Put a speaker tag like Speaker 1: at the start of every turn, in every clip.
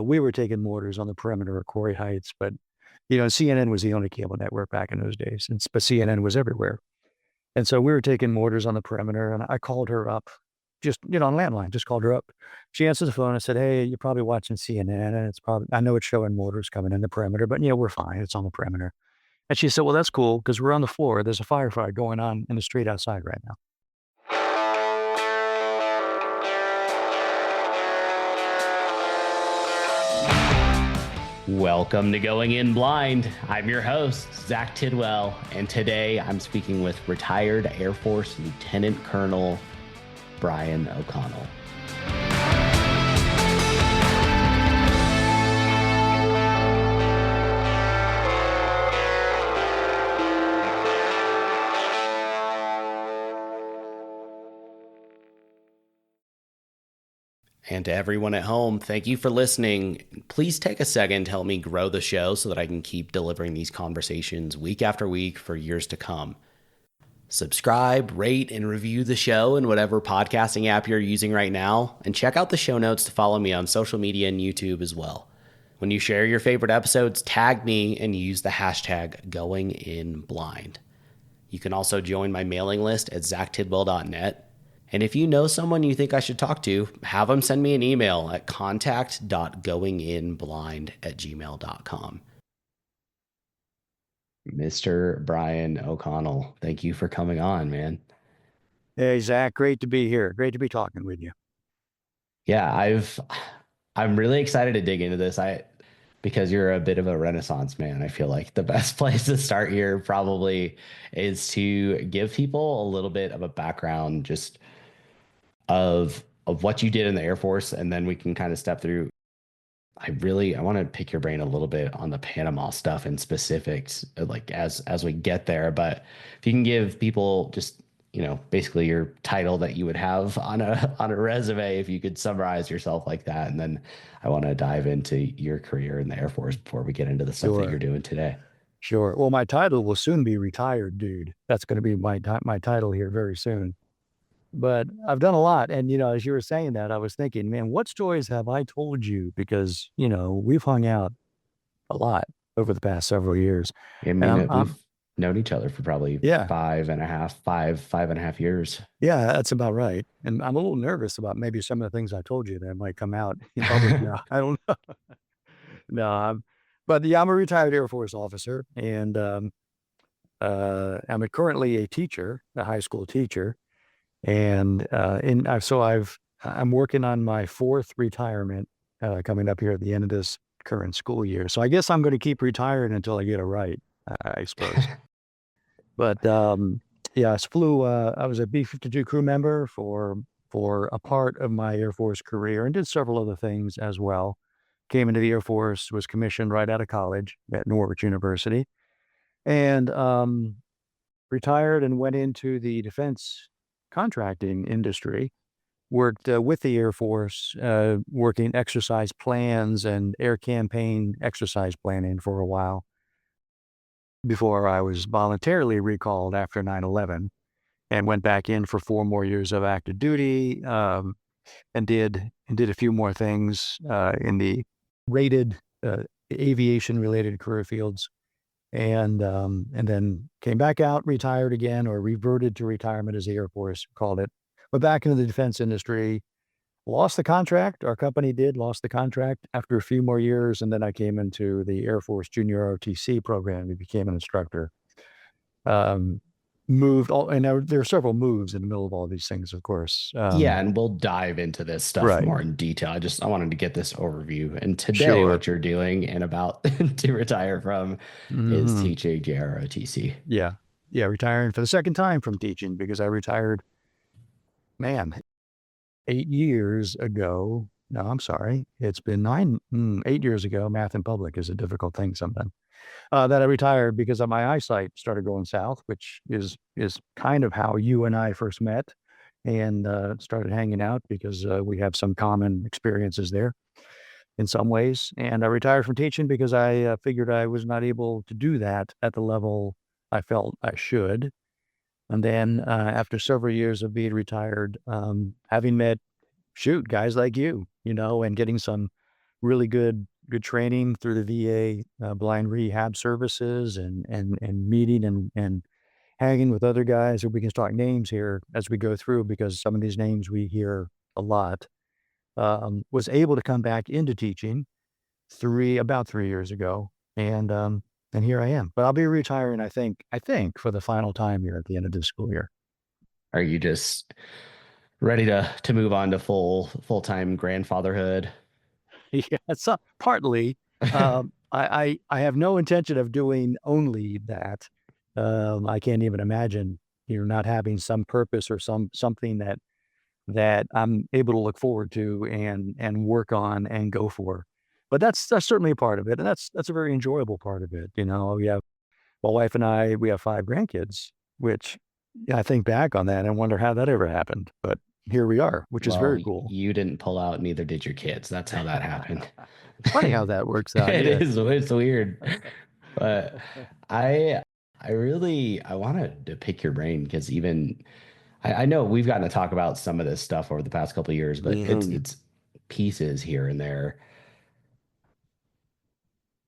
Speaker 1: We were taking mortars on the perimeter of Quarry Heights, but CNN was the only cable network back in those days, but CNN was everywhere. And so we were taking mortars on the perimeter, and I called her up, just on landline, just called her up. She answered the phone. I said, "Hey, you're probably watching CNN, and I know it's showing mortars coming in the perimeter, but we're fine. It's on the perimeter." And she said, "Well, that's cool because we're on the floor. There's a firefight going on in the street outside right now."
Speaker 2: Welcome to Going In Blind. I'm your host, Zach Tidwell, and today I'm speaking with retired Air Force Lieutenant Colonel Brian O'Connell. And to everyone at home, thank you for listening. Please take a second to help me grow the show so that I can keep delivering these conversations week after week for years to come. Subscribe, rate, and review the show in whatever podcasting app you're using right now, and check out the show notes to follow me on social media and YouTube as well. When you share your favorite episodes, tag me and use the hashtag GoingInBlind. You can also join my mailing list at zachtidwell.net. And if you know someone you think I should talk to, have them send me an email at contact.goinginblind@gmail.com. Mr. Brian O'Connell, thank you for coming on, man.
Speaker 1: Hey, Zach, great to be here. Great to be talking with you.
Speaker 2: Yeah, I'm really excited to dig into this. Because you're a bit of a Renaissance man, I feel like the best place to start here probably is to give people a little bit of a background just of what you did in the Air Force, and then we can kind of step through. I want to pick your brain a little bit on the Panama stuff and specifics, like as we get there. But if you can give people just basically your title that you would have on a resume, if you could summarize yourself like that, and then I want to dive into your career in the Air Force before we get into the stuff that you're doing today.
Speaker 1: Sure. Well, my title will soon be retired dude. That's going to be my title here very soon. But I've done a lot. And, as you were saying that, I was thinking, man, what stories have I told you? Because, we've hung out a lot over the past several years.
Speaker 2: I mean, we've known each other for probably 5.5 years.
Speaker 1: Yeah, that's about right. And I'm a little nervous about maybe some of the things I told you that might come out in public now. I don't know. No, but yeah, I'm a retired Air Force officer, and I'm currently a teacher, a high school teacher. And I'm working on my fourth retirement coming up here at the end of this current school year. So I guess I'm going to keep retiring until I get it right, I suppose. But yeah, I was a B-52 crew member for a part of my Air Force career, and did several other things as well. Came into the Air Force, was commissioned right out of college at Norwich University, and retired and went into the defense contracting industry. Worked with the Air Force, working exercise plans and air campaign exercise planning for a while before I was voluntarily recalled after 9/11, and went back in for 4 more years of active duty, and did a few more things in the rated aviation related career fields. And then came back out, retired again, or reverted to retirement as the Air Force called it. But back into the defense industry, lost the contract. Our company lost the contract after a few more years. And then I came into the Air Force Junior ROTC program and became an instructor. And there are several moves in the middle of all these things, of course.
Speaker 2: Yeah, and we'll dive into this stuff more in detail. I wanted to get this overview. And today, what you're doing and about to retire from is teaching JROTC.
Speaker 1: Yeah, retiring for the second time from teaching, because I retired, 8 years ago. No, I'm sorry. It's been 8 years ago. Math in public is a difficult thing sometimes. That I retired because of my eyesight started going south, which is kind of how you and I first met, and started hanging out because we have some common experiences there in some ways. And I retired from teaching because I figured I was not able to do that at the level I felt I should. And then after several years of being retired, having met guys like you, and getting some really good training through the VA blind rehab services, and meeting and hanging with other guys. Or we can talk names here as we go through, because some of these names we hear a lot. Was able to come back into teaching about 3 years ago, and here I am. But I'll be retiring, I think for the final time here at the end of this school year.
Speaker 2: Are you just ready to move on to full-time grandfatherhood?
Speaker 1: Yeah, so partly. I have no intention of doing only that. I can't even imagine, not having some purpose or something that I'm able to look forward to and work on and go for. But that's certainly a part of it, and that's a very enjoyable part of it. We have my wife and we have 5 grandkids, which, yeah, I think back on that and wonder how that ever happened. But here we are, which is
Speaker 2: Well,
Speaker 1: very cool.
Speaker 2: you didn't pull out, neither did your kids. That's how that happened.
Speaker 1: It's funny how that works out.
Speaker 2: It
Speaker 1: Yeah.
Speaker 2: is, it's weird. But I I wanted to pick your brain because even I know we've gotten to talk about some of this stuff over the past couple of years, but
Speaker 1: Mhm.
Speaker 2: it's pieces here and there.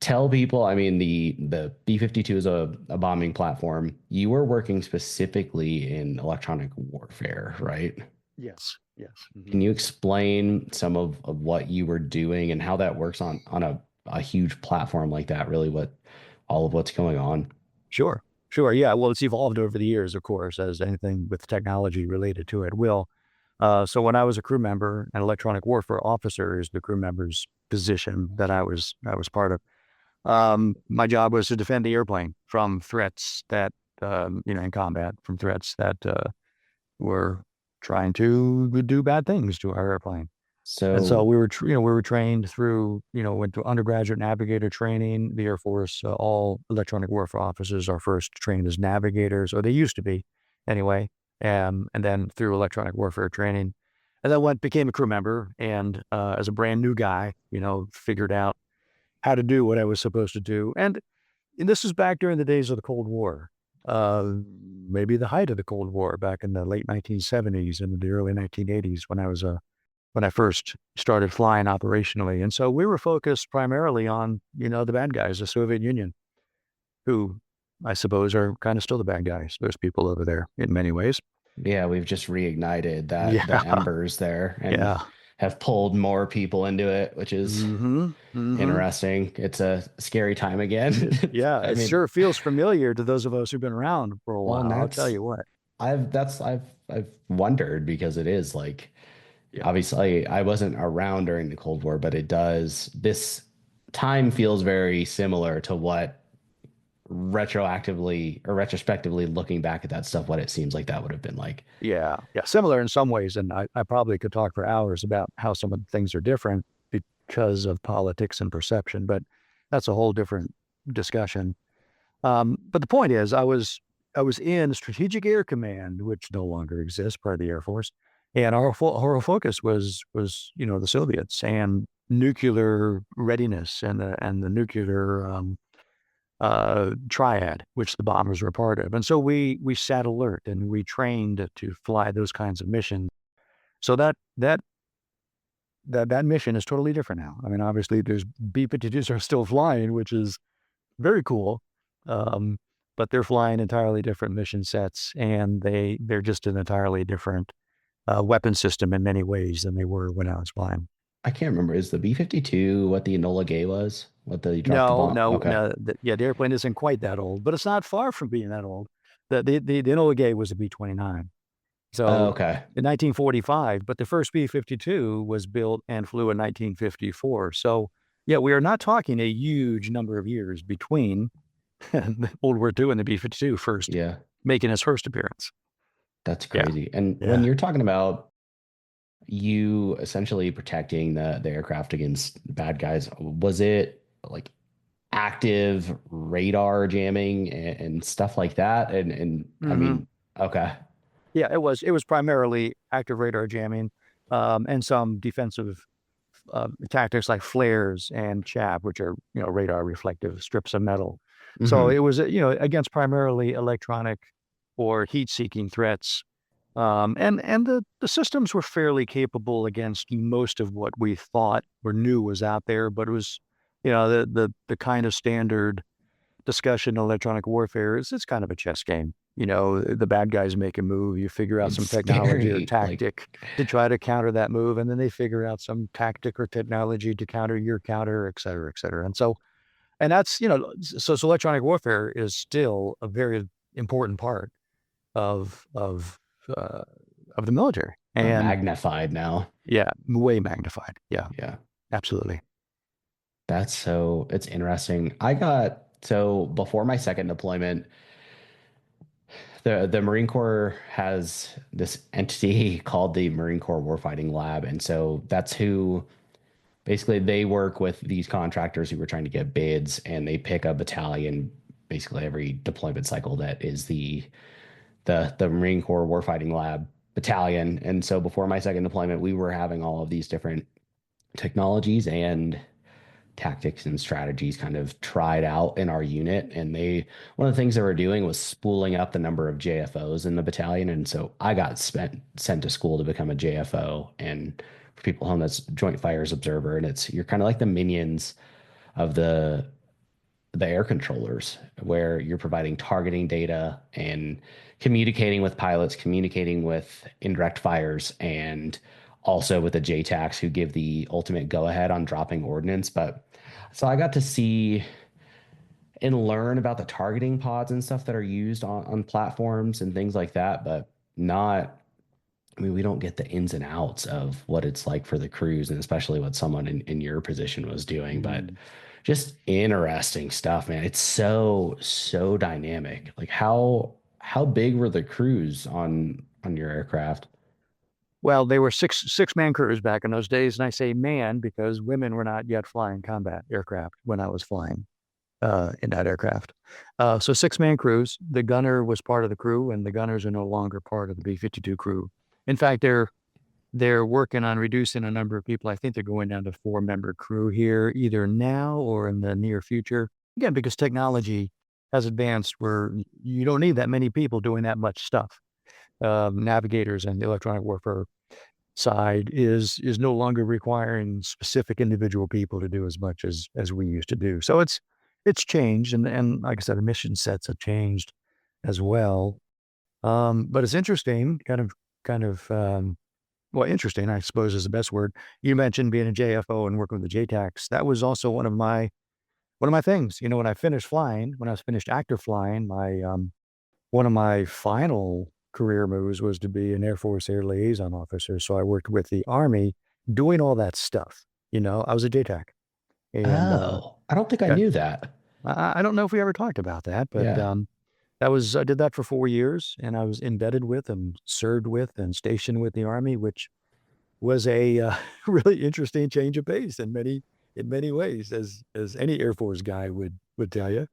Speaker 2: Tell people, I mean, the B-52 is a bombing platform. You were working specifically in electronic warfare, right?
Speaker 1: Yes. Yes.
Speaker 2: Can you explain some of what you were doing and how that works on a huge platform like that, really what all of what's going on?
Speaker 1: Sure. Sure. Yeah. Well, it's evolved over the years, of course, as anything with technology related to it will. So when I was a crew member, an electronic warfare officer is the crew member's position that I was part of. My job was to defend the airplane from threats that, in combat, from threats that were trying to do bad things to our airplane. And so
Speaker 2: So
Speaker 1: we were trained through, went to undergraduate navigator training. The Air Force, all electronic warfare officers are first trained as navigators, or they used to be anyway. And then through electronic warfare training, and then became a crew member. And as a brand new guy, figured out how to do what I was supposed to do. And this was back during the days of the Cold War, uh, maybe the height of the Cold War, back in the late 1970s and the early 1980s, when I first started flying operationally. And so we were focused primarily on, the bad guys, the Soviet Union, who I suppose are kind of still the bad guys, those people over there in many ways.
Speaker 2: yeah, we've just reignited that the
Speaker 1: Yeah.
Speaker 2: embers there and
Speaker 1: Yeah.
Speaker 2: have pulled more people into it, which is
Speaker 1: Hmm.
Speaker 2: interesting. It's a scary time again.
Speaker 1: Yeah.
Speaker 2: I
Speaker 1: It
Speaker 2: mean,
Speaker 1: sure feels familiar to those of us who've been around for a
Speaker 2: well, and
Speaker 1: while. I'll tell
Speaker 2: that's
Speaker 1: you what.
Speaker 2: I've wondered because it is like
Speaker 1: Yeah.
Speaker 2: obviously I wasn't around during the Cold War, but it does this time feels very similar to what retroactively or retrospectively looking back at that stuff, what it seems like that would have been like.
Speaker 1: Yeah. Yeah. Similar in some ways. And I probably could talk for hours about how some of the things are different because of politics and perception, but that's a whole different discussion. But the point is, I was in Strategic Air Command, which no longer exists, part of the Air Force, and our focus was the Soviets and nuclear readiness, and the nuclear triad, which the bombers were part of. And so we sat alert and we trained to fly those kinds of missions. So that mission is totally different now. I mean, obviously, there's B-52s are still flying, which is very cool. Um, but they're flying entirely different mission sets, and they're just an entirely different weapon system in many ways than they were when I was flying.
Speaker 2: I can't remember. Is the B-52 what the Enola Gay was? What the you dropped the
Speaker 1: No,
Speaker 2: bomb?
Speaker 1: no,
Speaker 2: Okay.
Speaker 1: no. Yeah, the airplane isn't quite that old, but it's not far from being that old. The Enola Gay was a B-29. So
Speaker 2: Okay.
Speaker 1: in 1945, but the first B-52 was built and flew in 1954. So yeah, we are not talking a huge number of years between World War II and the B-52 first
Speaker 2: Yeah,
Speaker 1: making its first appearance.
Speaker 2: that's
Speaker 1: Yeah.
Speaker 2: crazy. And when
Speaker 1: Yeah.
Speaker 2: you're talking about you essentially protecting the aircraft against bad guys, was it like active radar jamming and stuff like that? And I
Speaker 1: Hmm.
Speaker 2: mean, okay.
Speaker 1: Yeah, it was primarily active radar jamming, and some defensive tactics like flares and chaff, which are radar reflective strips of metal. So it
Speaker 2: Hmm.
Speaker 1: was against primarily electronic or heat-seeking threats, And the systems were fairly capable against most of what we thought or knew was out there, but it was, the kind of standard discussion in electronic warfare is it's kind of a chess game. The bad guys make a move, you figure out some
Speaker 2: It's
Speaker 1: technology or
Speaker 2: scary. Like,
Speaker 1: tactic to try to counter that move, and then they figure out some tactic or technology to counter your counter, et cetera, et cetera. And that's, so electronic warfare is still a very important part of uh, of the military. And
Speaker 2: magnified now.
Speaker 1: yeah, way magnified. Yeah,
Speaker 2: Yeah.
Speaker 1: absolutely.
Speaker 2: It's interesting. So before my second deployment, the Marine Corps has this entity called the Marine Corps Warfighting Lab. And so that's who basically they work with these contractors who were trying to get bids, and they pick a battalion basically every deployment cycle that is the Marine Corps Warfighting Lab battalion. And so before my second deployment, we were having all of these different technologies and tactics and strategies kind of tried out in our unit. And one of the things they were doing was spooling up the number of JFOs in the battalion. And so I got sent to school to become a JFO. And for people home, that's Joint Fires Observer. And you're kind of like the minions of the air controllers, where you're providing targeting data and communicating with pilots, communicating with indirect fires, and also with the JTACs who give the ultimate go ahead on dropping ordnance. But so I got to see and learn about the targeting pods and stuff that are used on platforms and things like that, but not, I mean, we don't get the ins and outs of what it's like for the crews, and especially what someone in your position was doing. But
Speaker 1: Mm.
Speaker 2: just interesting stuff, man. It's so dynamic. Like, how big were the crews on your aircraft?
Speaker 1: Well, they were six man crews back in those days, and I say man because women were not yet flying combat aircraft when I was flying in that aircraft. So 6 man crews. The gunner was part of the crew, and the gunners are no longer part of the B-52 crew. In fact, they're working on reducing a number of people. I think they're going down to 4 member crew here, either now or in the near future. Again, because technology has advanced where you don't need that many people doing that much stuff. Navigators and the electronic warfare side is no longer requiring specific individual people to do as much as we used to do. So it's changed, and like I said, the mission sets have changed as well. But it's interesting, well, interesting, I suppose is the best word. You mentioned being a JFO and working with the JTACs. That was also one of my things. When I finished flying, when I was finished active flying, my one of my final career moves was to be an Air Force Air Liaison Officer. So I worked with the Army doing all that stuff. I was a JTAC. And
Speaker 2: Oh, I don't think I
Speaker 1: yeah,
Speaker 2: knew that.
Speaker 1: I don't know if we ever talked about that, but
Speaker 2: Yeah.
Speaker 1: I did that for 4 years, and I was embedded with and served with and stationed with the Army, which was a really interesting change of pace in many ways, as any Air Force guy would tell you.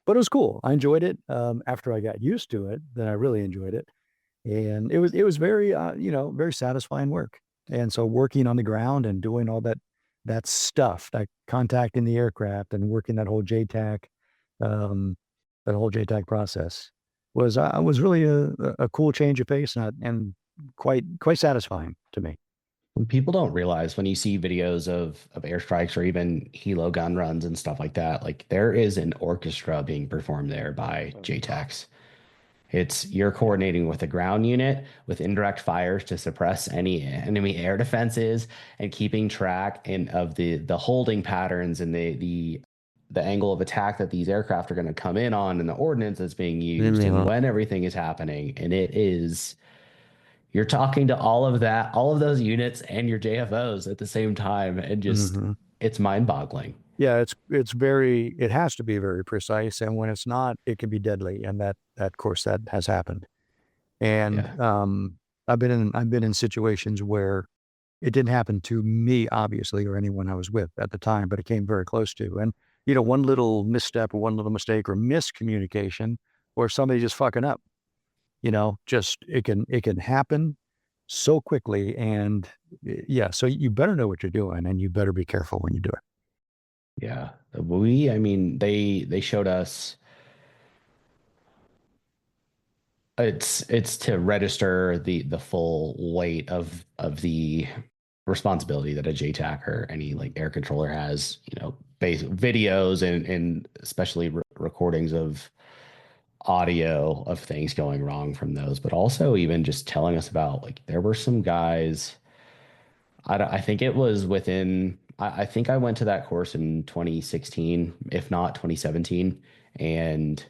Speaker 1: But it was cool. I enjoyed it. After I got used to it, then I really enjoyed it. And it was very, very satisfying work. And so working on the ground and doing all that stuff, like contacting the aircraft and working um, that whole JTAC process was really a cool change of pace, and quite satisfying to me.
Speaker 2: When people don't realize, when you see videos of airstrikes or even helo gun runs and stuff like that, like there is an orchestra being performed there by JTACs. You're coordinating with the ground unit with indirect fires to suppress any enemy air defenses, and keeping track of the holding patterns and the angle of attack that these aircraft are going to come in on, and the ordnance that's being used, and when everything is happening. And you're talking to all of those units and your JFOs at the same time, and just
Speaker 1: Mm-hmm.
Speaker 2: it's mind-boggling.
Speaker 1: Yeah, it has to be very precise, and when it's not, it can be deadly, and of course that has happened. And
Speaker 2: Yeah.
Speaker 1: I've been in situations where it didn't happen to me, obviously, or anyone I was with at the time, but it came very close to. And one little misstep or one little mistake or miscommunication, or somebody just fucking up, just it can happen so quickly. And yeah, so you better know what you're doing, and you better be careful when you do it.
Speaker 2: Yeah. I mean, they showed us It's to register the full weight of the responsibility that a JTAC or any like air controller has, base videos and especially recordings of audio of things going wrong from those, but also even just telling us about like there were some guys. I think it was within. I think I went to that course in 2016, if not 2017, and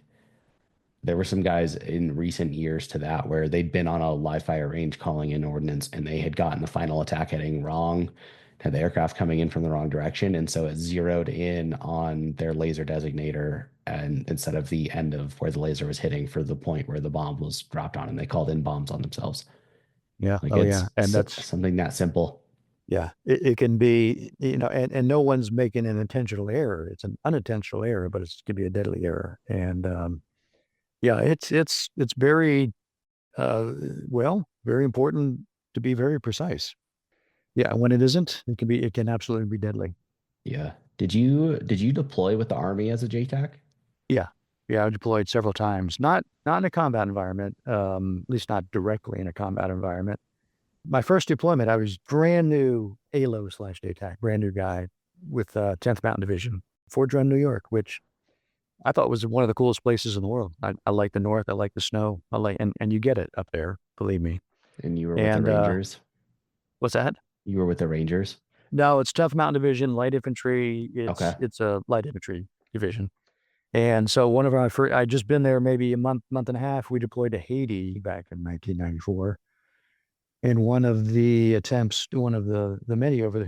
Speaker 2: there were some guys in recent years to that where they'd been on a live fire range calling in ordnance and they had gotten the final attack heading wrong, had the aircraft coming in from the wrong direction. And so it zeroed in on their laser designator and instead of the end of where the laser was hitting for the point where the bomb was dropped on, and they called in bombs on themselves.
Speaker 1: Yeah.
Speaker 2: Like
Speaker 1: Oh yeah.
Speaker 2: it's
Speaker 1: And that's,
Speaker 2: something that simple.
Speaker 1: yeah, it can be, and no one's making an intentional error. It's an unintentional error, but it could be a deadly error. And, yeah, it's very, uh, well, very important to be very precise. Yeah. When it isn't, it can absolutely be deadly.
Speaker 2: Yeah. Did you deploy with the Army as a JTAC?
Speaker 1: Yeah. Yeah. I deployed several times, not in a combat environment, at least not directly in a combat environment. My first deployment, I was brand new ALO slash JTAC, brand new guy with 10th Mountain Division, Fort Drum, New York, which I thought was one of the coolest places in the world. I like the North. I like the snow. And you get it up there, believe me.
Speaker 2: And you were with the
Speaker 1: And,
Speaker 2: Rangers?
Speaker 1: what's that?
Speaker 2: You were with the Rangers?
Speaker 1: No, it's 10th Mountain Division, light infantry.
Speaker 2: Okay.
Speaker 1: It's a light infantry division. And so one of our first, I'd just been there maybe a month and a half. We deployed to Haiti back in 1994. In one of the attempts, one of the many over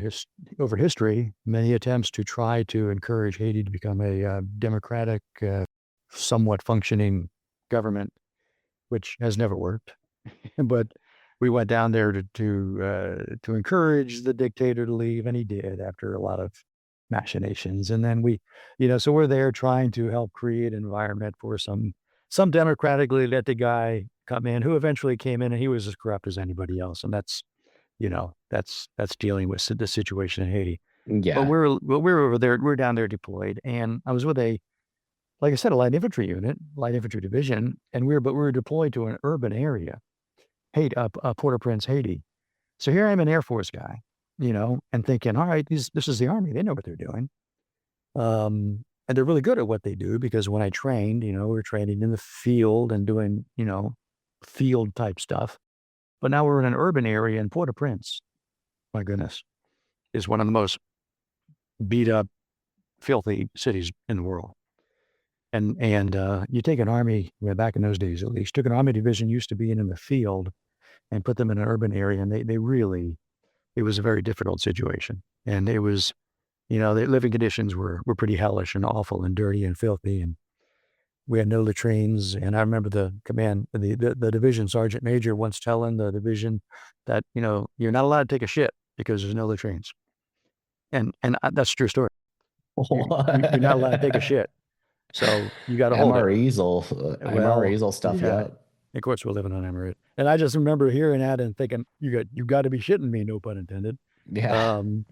Speaker 1: history, many attempts to try to encourage Haiti to become a democratic, somewhat functioning government, which has never worked. But we went down there to encourage the dictator to leave, and he did after a lot of machinations. And then so we're there trying to help create an environment for some democratically elected guy come in who eventually came in and he was as corrupt as anybody else. And that's dealing with the situation in Haiti. But
Speaker 2: Yeah.
Speaker 1: we're over there, we're down there deployed, and I was with like I said, a light infantry unit, light infantry division, and we were deployed to an urban area, Haiti, Port-au-Prince, Haiti. So here I'm an Air Force guy, and thinking, all right, this is the Army. They know what they're doing. And they're really good at what they do because when I trained, we were training in the field and doing, field type stuff. But now we're in an urban area in Port-au-Prince. My goodness, is one of the most beat up, filthy cities in the world. And you take an army, well, back in those days at least, took an army division used to be in the field and put them in an urban area, and they really it was a very difficult situation. And it was, the living conditions were pretty hellish and awful and dirty and filthy, and we had no latrines. And I remember the division sergeant major once telling the division that, you're not allowed to take a shit because there's no latrines. And that's a true story. You're not allowed to take a shit. So you got to hold it.
Speaker 2: MREs
Speaker 1: Well,
Speaker 2: will stuff you
Speaker 1: yeah,
Speaker 2: up.
Speaker 1: of course we're living on Emirate. And I just remember hearing that and thinking, you got to be shitting me, no pun intended.
Speaker 2: Yeah.
Speaker 1: Um,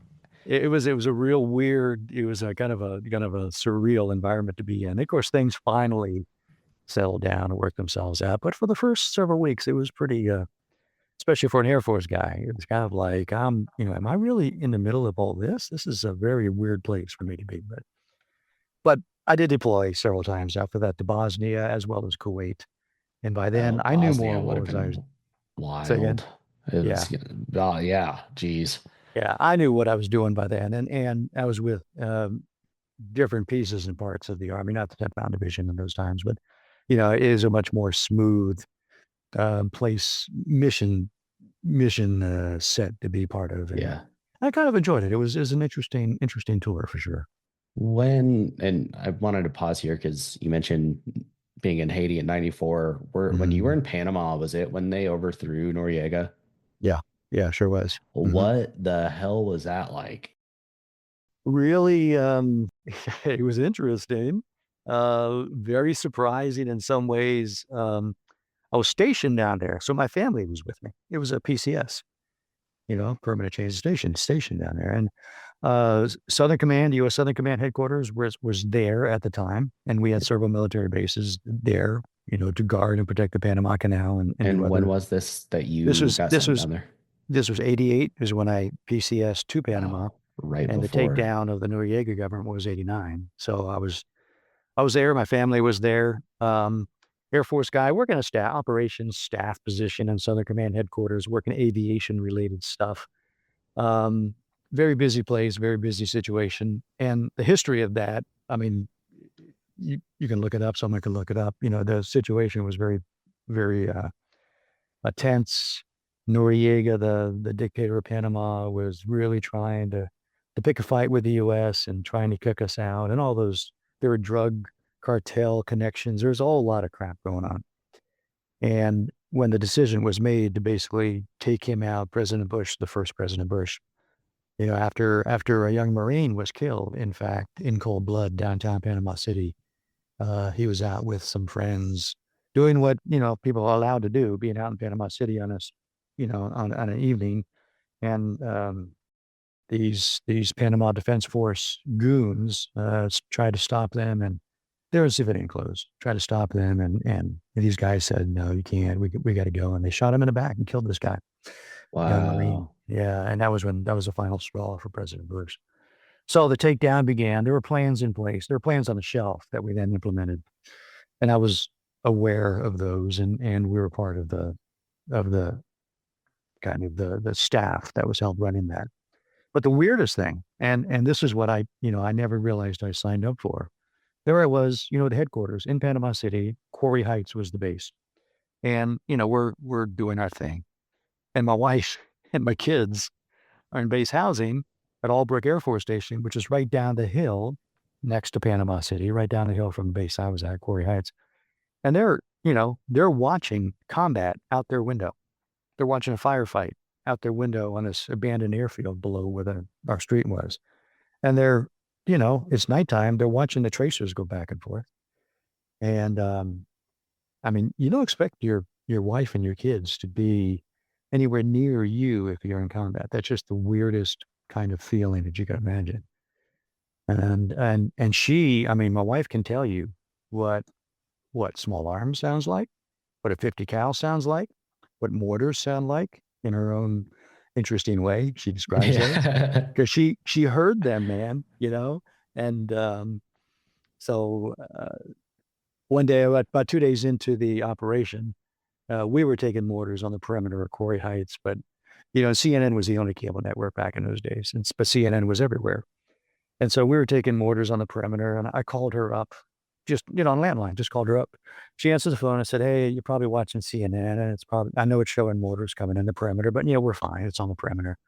Speaker 1: it was a real weird, it was a kind of a surreal environment to be in. Of course, things finally settled down and worked themselves out. But for the first several weeks, it was pretty, especially for an Air Force guy, it was kind of like, am I really in the middle of all this? This is a very weird place for me to be. But I did deploy several times after that to Bosnia as well as Kuwait. And by then I knew more
Speaker 2: Bosnia would
Speaker 1: what
Speaker 2: have
Speaker 1: was I was
Speaker 2: been
Speaker 1: say again.
Speaker 2: wild. It
Speaker 1: Yeah.
Speaker 2: was, oh yeah, geez.
Speaker 1: Yeah. I knew what I was doing by then. And I was with different pieces and parts of the Army, not the 10th Mountain Division in those times, but it is a much more smooth place mission set to be part of. And
Speaker 2: Yeah.
Speaker 1: I kind of enjoyed it. It was an interesting tour for sure.
Speaker 2: And I wanted to pause here because you mentioned being in Haiti in 94. When you were
Speaker 1: Mhm.
Speaker 2: in Panama, was it when they overthrew Noriega?
Speaker 1: Yeah. Yeah, sure was. Mhm.
Speaker 2: What the hell was that like?
Speaker 1: Really, it was interesting, very surprising in some ways. I was stationed down there, so my family was with me. It was a PCS, permanent change of station down there. And Southern Command, U.S. Southern Command headquarters was there at the time, and we had several military bases there. to guard and protect the Panama Canal and do
Speaker 2: And when
Speaker 1: other.
Speaker 2: was this that
Speaker 1: This
Speaker 2: you
Speaker 1: was
Speaker 2: got
Speaker 1: this
Speaker 2: sent
Speaker 1: was
Speaker 2: down there?
Speaker 1: this was 88 is when I PCS to Panama,
Speaker 2: Oh, right
Speaker 1: and the
Speaker 2: before.
Speaker 1: takedown of the Noriega government was 89. So I was there. My family was there. Air Force guy working a staff operations staff position in Southern Command headquarters, working aviation related stuff. Um, Very busy place, very busy situation. And the history of that, I mean, you can look it up. Someone can look it up. The situation was very, very tense. Noriega, the dictator of Panama, was really trying to pick a fight with the U.S. and trying to kick us out, and all those. There were drug cartel connections. There's a whole lot of crap going on. And when the decision was made to basically take him out, President Bush, the first President Bush, after a young Marine was killed, in fact, in cold blood downtown Panama City, he was out with some friends doing what, people are allowed to do, being out in Panama City on an evening. And these Panama Defense Force goons tried to stop them, and they were in civilian clothes, tried to stop them. And these guys said, no, you can't. We got to go. And they shot him in the back and killed this guy, young Marine.
Speaker 2: Wow.
Speaker 1: Yeah. And that was the final straw for President Bush. So the takedown began. There were plans in place. There were plans on the shelf that we then implemented. And I was aware of those, and we were part of the kind of the staff that was helped running that. But the weirdest thing, and this is what I never realized I signed up for. There I was, the headquarters in Panama City. Quarry Heights was the base. And, we're doing our thing. And my wife and my kids are in base housing at Albrook Air Force Station, which is right down the hill next to Panama City, right down the hill from the base I was at, Quarry Heights. And they're watching combat out their window. They're watching a firefight out their window on this abandoned airfield below where our street was. And it's nighttime. They're watching the tracers go back and forth. And I mean, you don't expect your wife and your kids to be anywhere near you if you're in combat. That's just the weirdest kind of feeling that you can imagine. And she, I mean, my wife can tell you what small arms sounds like, what a 50 cal sounds like, what mortars sound like in her own interesting way. She describes those
Speaker 2: Yeah.
Speaker 1: because she heard them, man. And so one day, about 2 days into the operation, we were taking mortars on the perimeter of Quarry Heights, but CNN was the only cable network back in those days, but CNN was everywhere. And so we were taking mortars on the perimeter, and I called her up, just on landline, just called her up. She answered the phone and said, "Hey, you're probably watching CNN, and I know it's showing mortars coming in the perimeter, but we're fine. It's on the perimeter."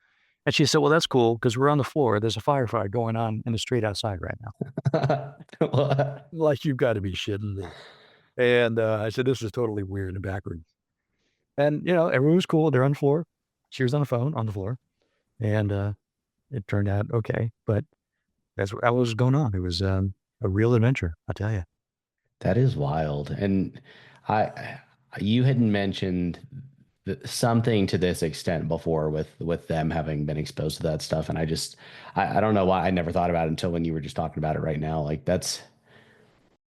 Speaker 1: And she said, "Well, that's cool because we're on the floor. There's a firefight going on in the street outside right now."
Speaker 2: What?
Speaker 1: Like, you've got to be shitting me. And I said, "This is totally weird and backwards." And everyone was cool. They're on the floor. She was on the phone on the floor, and it turned out okay. But that's what was going on. It was a real adventure, I'll tell you.
Speaker 2: That is wild. And I, you had mentioned something to this extent before with them having been exposed to that stuff. And I don't know why I never thought about it until when you were just talking about it right now. Like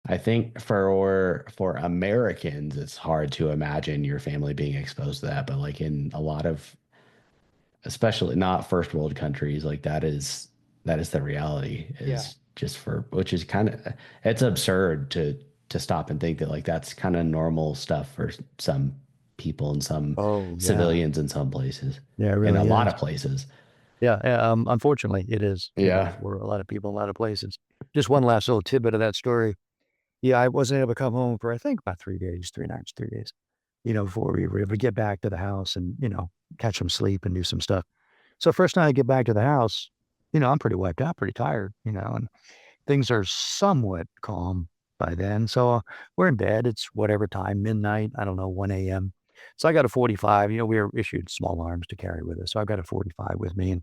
Speaker 2: I think for Americans, it's hard to imagine your family being exposed to that. But like in a lot of, especially not first world countries, like that is the reality
Speaker 1: Yeah.
Speaker 2: is just for which is kind of it's absurd to stop and think that like that's kind of normal stuff for some people and some
Speaker 1: Oh, yeah.
Speaker 2: civilians in some places,
Speaker 1: Yeah, it
Speaker 2: in a
Speaker 1: really
Speaker 2: lot
Speaker 1: is.
Speaker 2: of places.
Speaker 1: Yeah. Unfortunately, it is. It is
Speaker 2: Yeah.
Speaker 1: for a lot of people in a lot of places. Just one last little tidbit of that story. Yeah, I wasn't able to come home for, I think, about 3 days, 3 nights, 3 days, before we were able to get back to the house and, catch some sleep and do some stuff. So first night I get back to the house, I'm pretty wiped out, pretty tired, and things are somewhat calm by then. So we're in bed. It's whatever time, midnight, I don't know, 1 a.m. So I got a 45. We were issued small arms to carry with us. So I've got a 45 with me.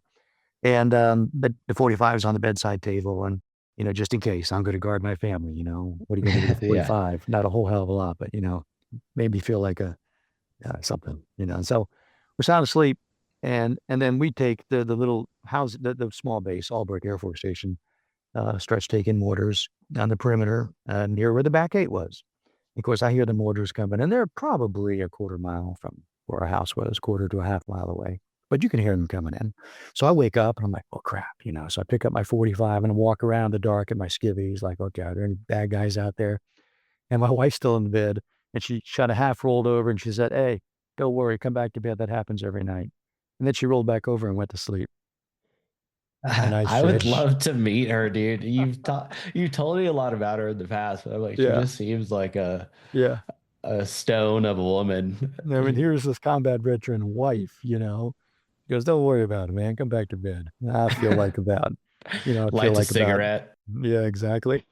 Speaker 1: And but the 45 is on the bedside table. And, just in case I'm going to guard my family, what are you going to do with a
Speaker 2: Yeah.
Speaker 1: 45? Not a whole hell of a lot, but, made me feel like a something, And so we're sound asleep. And then we take the little house, the small base, Albrook Air Force Station, stretch taking mortars on the perimeter near where the back gate was. Of course, I hear the mortars coming, and they're probably a quarter mile from where our house was, quarter to a half mile away. But you can hear them coming in. So I wake up and I'm like, oh crap, you know. So I pick up my 45 and walk around the dark in my skivvies, like, okay, are there any bad guys out there? And my wife's still in bed, and she kind of half rolled over and she said, hey, don't worry, come back to bed. That happens every night. And then she rolled back over and went to sleep. And I
Speaker 2: I
Speaker 1: said,
Speaker 2: would love to meet her, dude. You told me a lot about her in the past, but I'm like, she
Speaker 1: yeah,
Speaker 2: just seems like
Speaker 1: yeah.
Speaker 2: a stone of a woman.
Speaker 1: I mean, here's this combat veteran wife, you know. He goes, don't worry about it, man. Come back to bed. I feel like about, I feel
Speaker 2: Lights a
Speaker 1: like about,
Speaker 2: cigarette.
Speaker 1: yeah, exactly.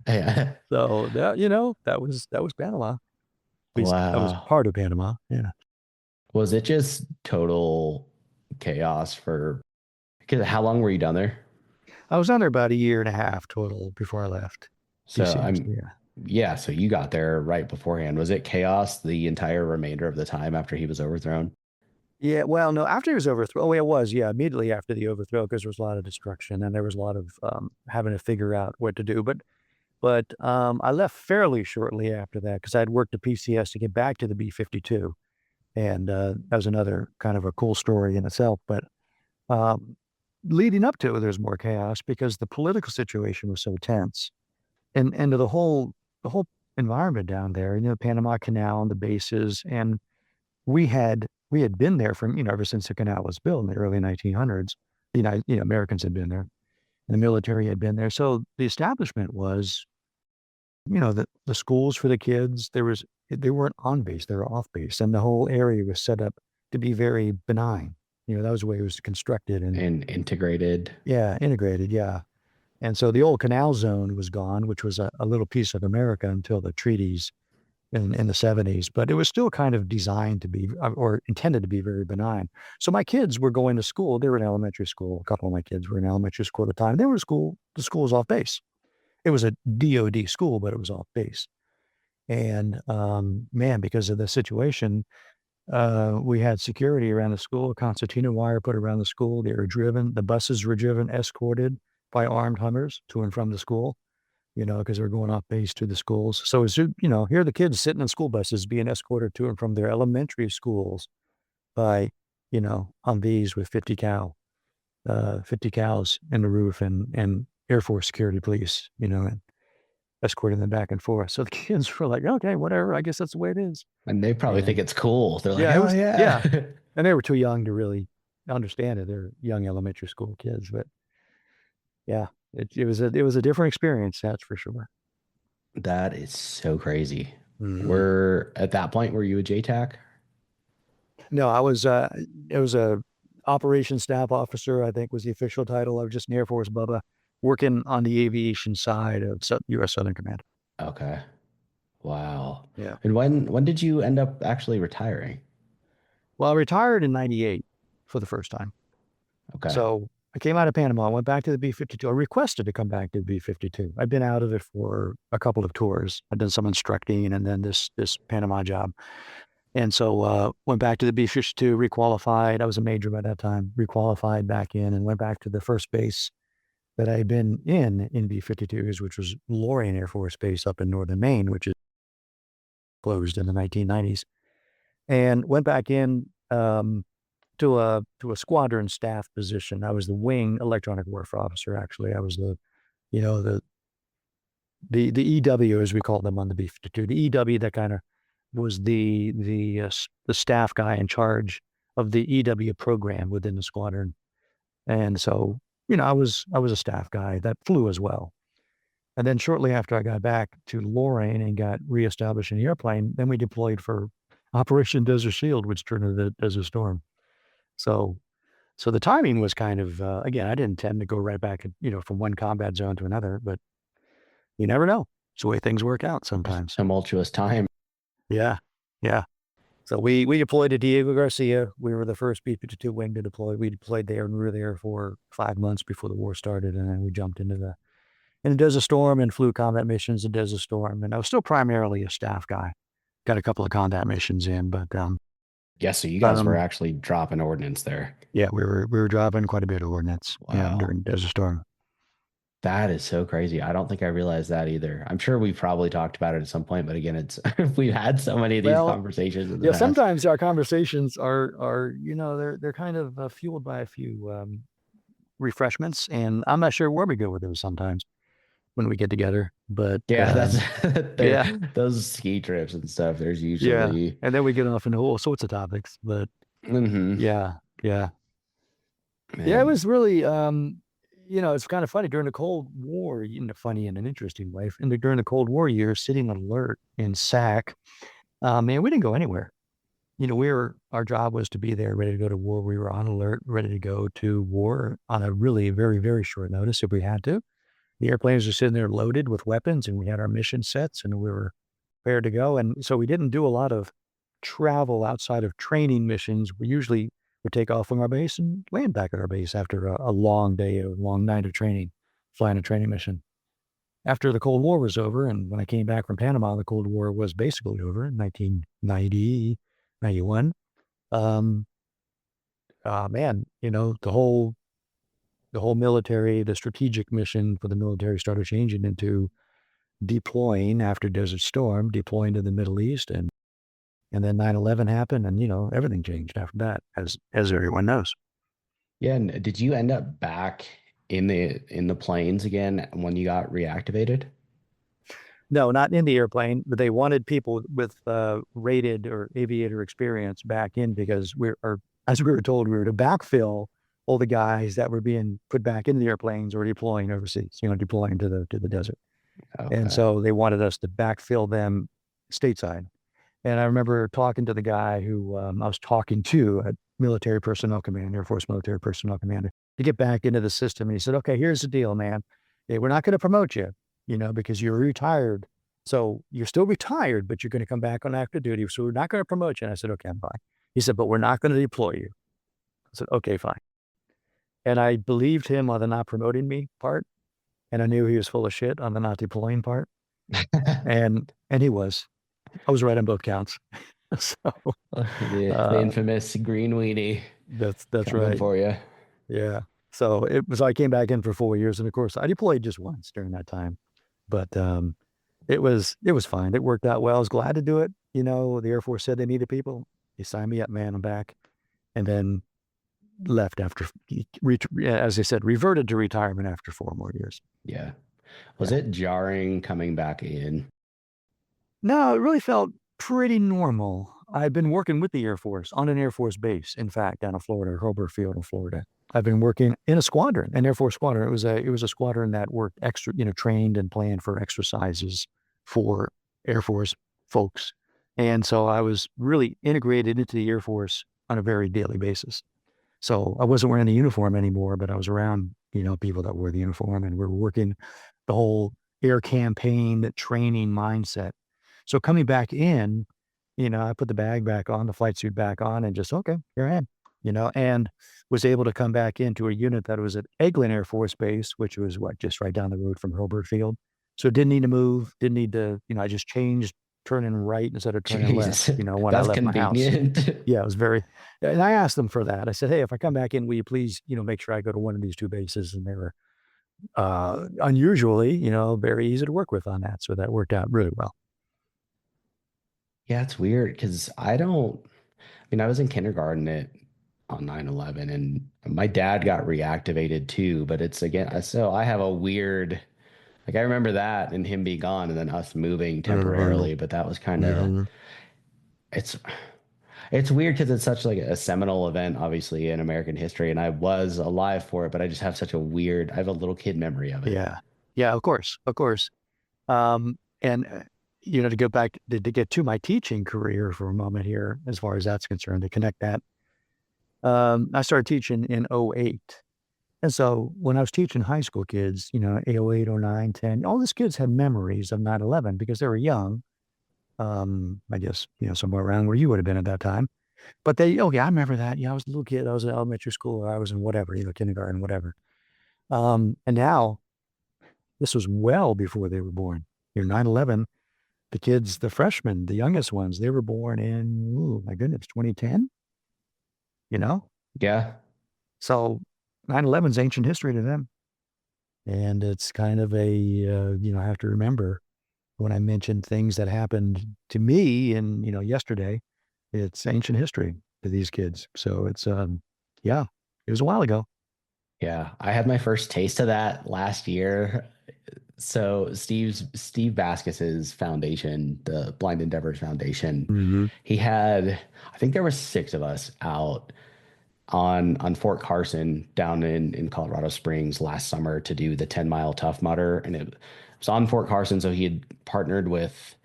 Speaker 2: Yeah.
Speaker 1: So that, that was Panama. At least that was
Speaker 2: Wow.
Speaker 1: part of Panama. Yeah.
Speaker 2: Was it just total chaos for, because how long were you down there?
Speaker 1: I was under about a year and a half total before I left
Speaker 2: So
Speaker 1: DCS.
Speaker 2: I'm,
Speaker 1: Yeah.
Speaker 2: yeah, so you got there right beforehand. Was it chaos the entire remainder of the time after he was overthrown?
Speaker 1: Yeah. Well, no, after he was overthrown. Oh, yeah, it was. Yeah. Immediately after the overthrow, because there was a lot of destruction and there was a lot of having to figure out what to do. But I left fairly shortly after that because I'd worked at PCS to get back to the B-52. And that was another kind of a cool story in itself. But um, leading up to it, there's more chaos because the political situation was so tense, and the whole environment down there, Panama Canal and the bases, and we had been there from ever since the canal was built in the early 1900s. Americans had been there, and the military had been there. So the establishment was, the schools for the kids. They weren't on base; they were off base, and the whole area was set up to be very benign. That was the way it was constructed, and
Speaker 2: And integrated.
Speaker 1: yeah, integrated, yeah. And so the old canal zone was gone, which was a little piece of America until the treaties in the 70s, but it was still kind of designed to be or intended to be very benign. So my kids were going to school. They were in elementary school. A couple of my kids were in elementary school at the time. They were in school. The school was off base. It was a DOD school, but it was off base. And man, because of the situation, we had security around the school, a concertina wire put around the school. They were driven, the buses were driven, escorted by armed Hummers to and from the school, because they're going off base to the schools. So here are the kids sitting in school buses being escorted to and from their elementary schools by, Humvees with 50 cows in the roof and Air Force security police, and escorting them back and forth. So the kids were like, okay, whatever. I guess that's the way it is.
Speaker 2: And they probably think
Speaker 1: And
Speaker 2: it's cool. They're like,
Speaker 1: yeah, it
Speaker 2: oh
Speaker 1: was, yeah.
Speaker 2: yeah.
Speaker 1: And they were too young to really understand it. They're young elementary school kids, but yeah, it was a different experience. That's for sure.
Speaker 2: That is so crazy.
Speaker 1: Mhm.
Speaker 2: We're at that point, were you a JTAC?
Speaker 1: No, it was a operations staff officer, I think was the official title. I was just an Air Force Bubba working on the aviation side of U.S. Southern Command.
Speaker 2: Okay. Wow.
Speaker 1: Yeah.
Speaker 2: And when did you end up actually retiring?
Speaker 1: Well, I retired in 98 for the first time.
Speaker 2: Okay.
Speaker 1: So I came out of Panama, went back to the B-52. I requested to come back to the B-52. I'd been out of it for a couple of tours. I'd done some instructing and then this Panama job. And so went back to the B-52, requalified. I was a major by that time, requalified back in and went back to the first base that I had been in B-52s, which was Lorien Air Force Base up in northern Maine, which is closed in the 1990s. And went back in to a squadron staff position. I was the wing electronic warfare officer, actually. I was you know, the EW, as we call them on the B-52, the EW that kind of was the staff guy in charge of the EW program within the squadron. And so, I was a staff guy that flew as well. And then shortly after I got back to Lorraine and got reestablished in the airplane, then we deployed for Operation Desert Shield, which turned into Desert Storm. So, so the timing was kind of, again, I didn't intend to go right back, from one combat zone to another, but you never know. It's the way things work out sometimes.
Speaker 2: Tumultuous time.
Speaker 1: Yeah. Yeah. So we deployed to Diego Garcia. We were the first B-52 wing to deploy. We deployed there and we were there for 5 months before the war started. And then we jumped in the Desert Storm and flew combat missions in Desert Storm. And I was still primarily a staff guy. Got a couple of combat missions in, but
Speaker 2: Yeah, so you guys were
Speaker 1: um,
Speaker 2: actually dropping ordnance there.
Speaker 1: yeah, we were dropping quite a bit of ordnance, yeah,
Speaker 2: Wow.
Speaker 1: during Desert Storm.
Speaker 2: That is so crazy. I don't think I realized that either. I'm sure we've probably talked about it at some point, but again, it's we've had so many of these
Speaker 1: Well,
Speaker 2: conversations in the
Speaker 1: yeah,
Speaker 2: past.
Speaker 1: sometimes our conversations are they're kind of fueled by a few refreshments, and I'm not sure where we go with those sometimes when we get together. But
Speaker 2: Yeah, that's there.
Speaker 1: yeah,
Speaker 2: Those ski trips and stuff. There's
Speaker 1: yeah,
Speaker 2: usually,
Speaker 1: and then we get off into all sorts of topics. But
Speaker 2: hmm
Speaker 1: yeah, yeah, yeah, it
Speaker 2: man.
Speaker 1: was really it's kind of funny during the Cold War, funny in an interesting way. During the Cold War years, sitting alert in SAC, man, we didn't go anywhere. Our job was to be there, ready to go to war. We were on alert, ready to go to war on a really very, very short notice if we had to. The airplanes were sitting there loaded with weapons, and we had our mission sets, and we were prepared to go. And so we didn't do a lot of travel outside of training missions. We usually would take off from our base and land back at our base after a long day, a long night of training, flying a training mission. After the Cold War was over, and when I came back from Panama, the Cold War was basically over in 1990, 91. Um, man, the whole military, the strategic mission for the military started changing into deploying after Desert Storm, deploying to the Middle East, and then 9/11 happened, and everything changed after that, as everyone knows.
Speaker 2: Yeah, and did you end up back in the planes again when you got reactivated?
Speaker 1: No, not in the airplane, but they wanted people with rated or aviator experience back in because as we were told, we were to backfill all the guys that were being put back in the airplanes or deploying overseas, deploying to the desert. And
Speaker 2: Okay.
Speaker 1: so they wanted us to backfill them stateside. And I remember talking to the guy who I was talking to, a military personnel commander, Air Force military personnel commander, to get back into the system. And he said, okay, here's the deal, man. Hey, we're not going to promote you, because you're retired. So you're still retired, but you're going to come back on active duty. So we're not going to promote you. And I said, okay, I'm fine. He said, but we're not going to deploy you. I said, okay, fine. And I believed him on the not promoting me part. And I knew he was full of shit on the not deploying part. And he was. I was right on both counts. So
Speaker 2: The
Speaker 1: uh,
Speaker 2: infamous green weenie
Speaker 1: that's
Speaker 2: coming
Speaker 1: right.
Speaker 2: for you.
Speaker 1: Yeah. So I came back in for 4 years, and of course I deployed just once during that time, but it was fine. It worked out well. I was glad to do it. The Air Force said they needed people. They signed me up, man. I'm back, and then left after, as I said, reverted to retirement after 4 more years.
Speaker 2: Yeah. Was
Speaker 1: Yeah.
Speaker 2: it jarring coming back in?
Speaker 1: No, it really felt pretty normal. I've been working with the Air Force on an Air Force base, in fact, down in Florida, Hobart Field in Florida. I've been working in a squadron, an Air Force squadron. It was a squadron that worked extra, trained and planned for exercises for Air Force folks. And so I was really integrated into the Air Force on a very daily basis. So I wasn't wearing the uniform anymore, but I was around, people that wore the uniform, and we were working the whole air campaign training mindset. So coming back in, I put the bag back on, the flight suit back on, and just, okay, here I am, and was able to come back into a unit that was at Eglin Air Force Base, which was just right down the road from Hobart Field. So didn't need to move, didn't need to, I just changed turning right instead of turning left,
Speaker 2: Jesus,
Speaker 1: when I
Speaker 2: that's
Speaker 1: left my house.
Speaker 2: convenient.
Speaker 1: Yeah, it was very, and I asked them for that. I said, hey, if I come back in, will you please, make sure I go to one of these two bases? And they were unusually, very easy to work with on that. So that worked out really well.
Speaker 2: Yeah, it's weird because I was in kindergarten on 9/11, and my dad got reactivated too, but it's again, so I have a weird, like I remember that and him being gone and then us moving
Speaker 1: Mhm.
Speaker 2: temporarily, but that was kind of,
Speaker 1: Mhm.
Speaker 2: it's it's weird because it's such like a seminal event, obviously, in American history, and I was alive for it, but I just have such a weird, I have a little kid memory of it.
Speaker 1: Yeah. Yeah, of course. Of course. And to go back to get to my teaching career for a moment here, as far as that's concerned, to connect that. I started teaching in '08. And so when I was teaching high school kids, '08, '09, 10, all these kids had memories of 9/11 because they were young. I guess, somewhere around where you would have been at that time. But oh yeah, I remember that. Yeah, I was a little kid. I was in elementary school, or I was in whatever, kindergarten, whatever. And now this was well before they were born. 9/11, the kids, the freshmen, the youngest ones, they were born in, ooh, my goodness, 2010, you know?
Speaker 2: Yeah.
Speaker 1: So 9/11 is ancient history to them. And it's kind of a, I have to remember when I mention things that happened to me and, yesterday, it's ancient history to these kids. So it's, yeah, it was a while ago.
Speaker 2: Yeah, I had my first taste of that last year. So Steve Vasquez's foundation, the Blind Endeavors Foundation,
Speaker 1: Hmm.
Speaker 2: he had, I think there were six of us out on Fort Carson down in Colorado Springs last summer to do the 10-mile Tough Mudder, and it was on Fort Carson. So he had partnered with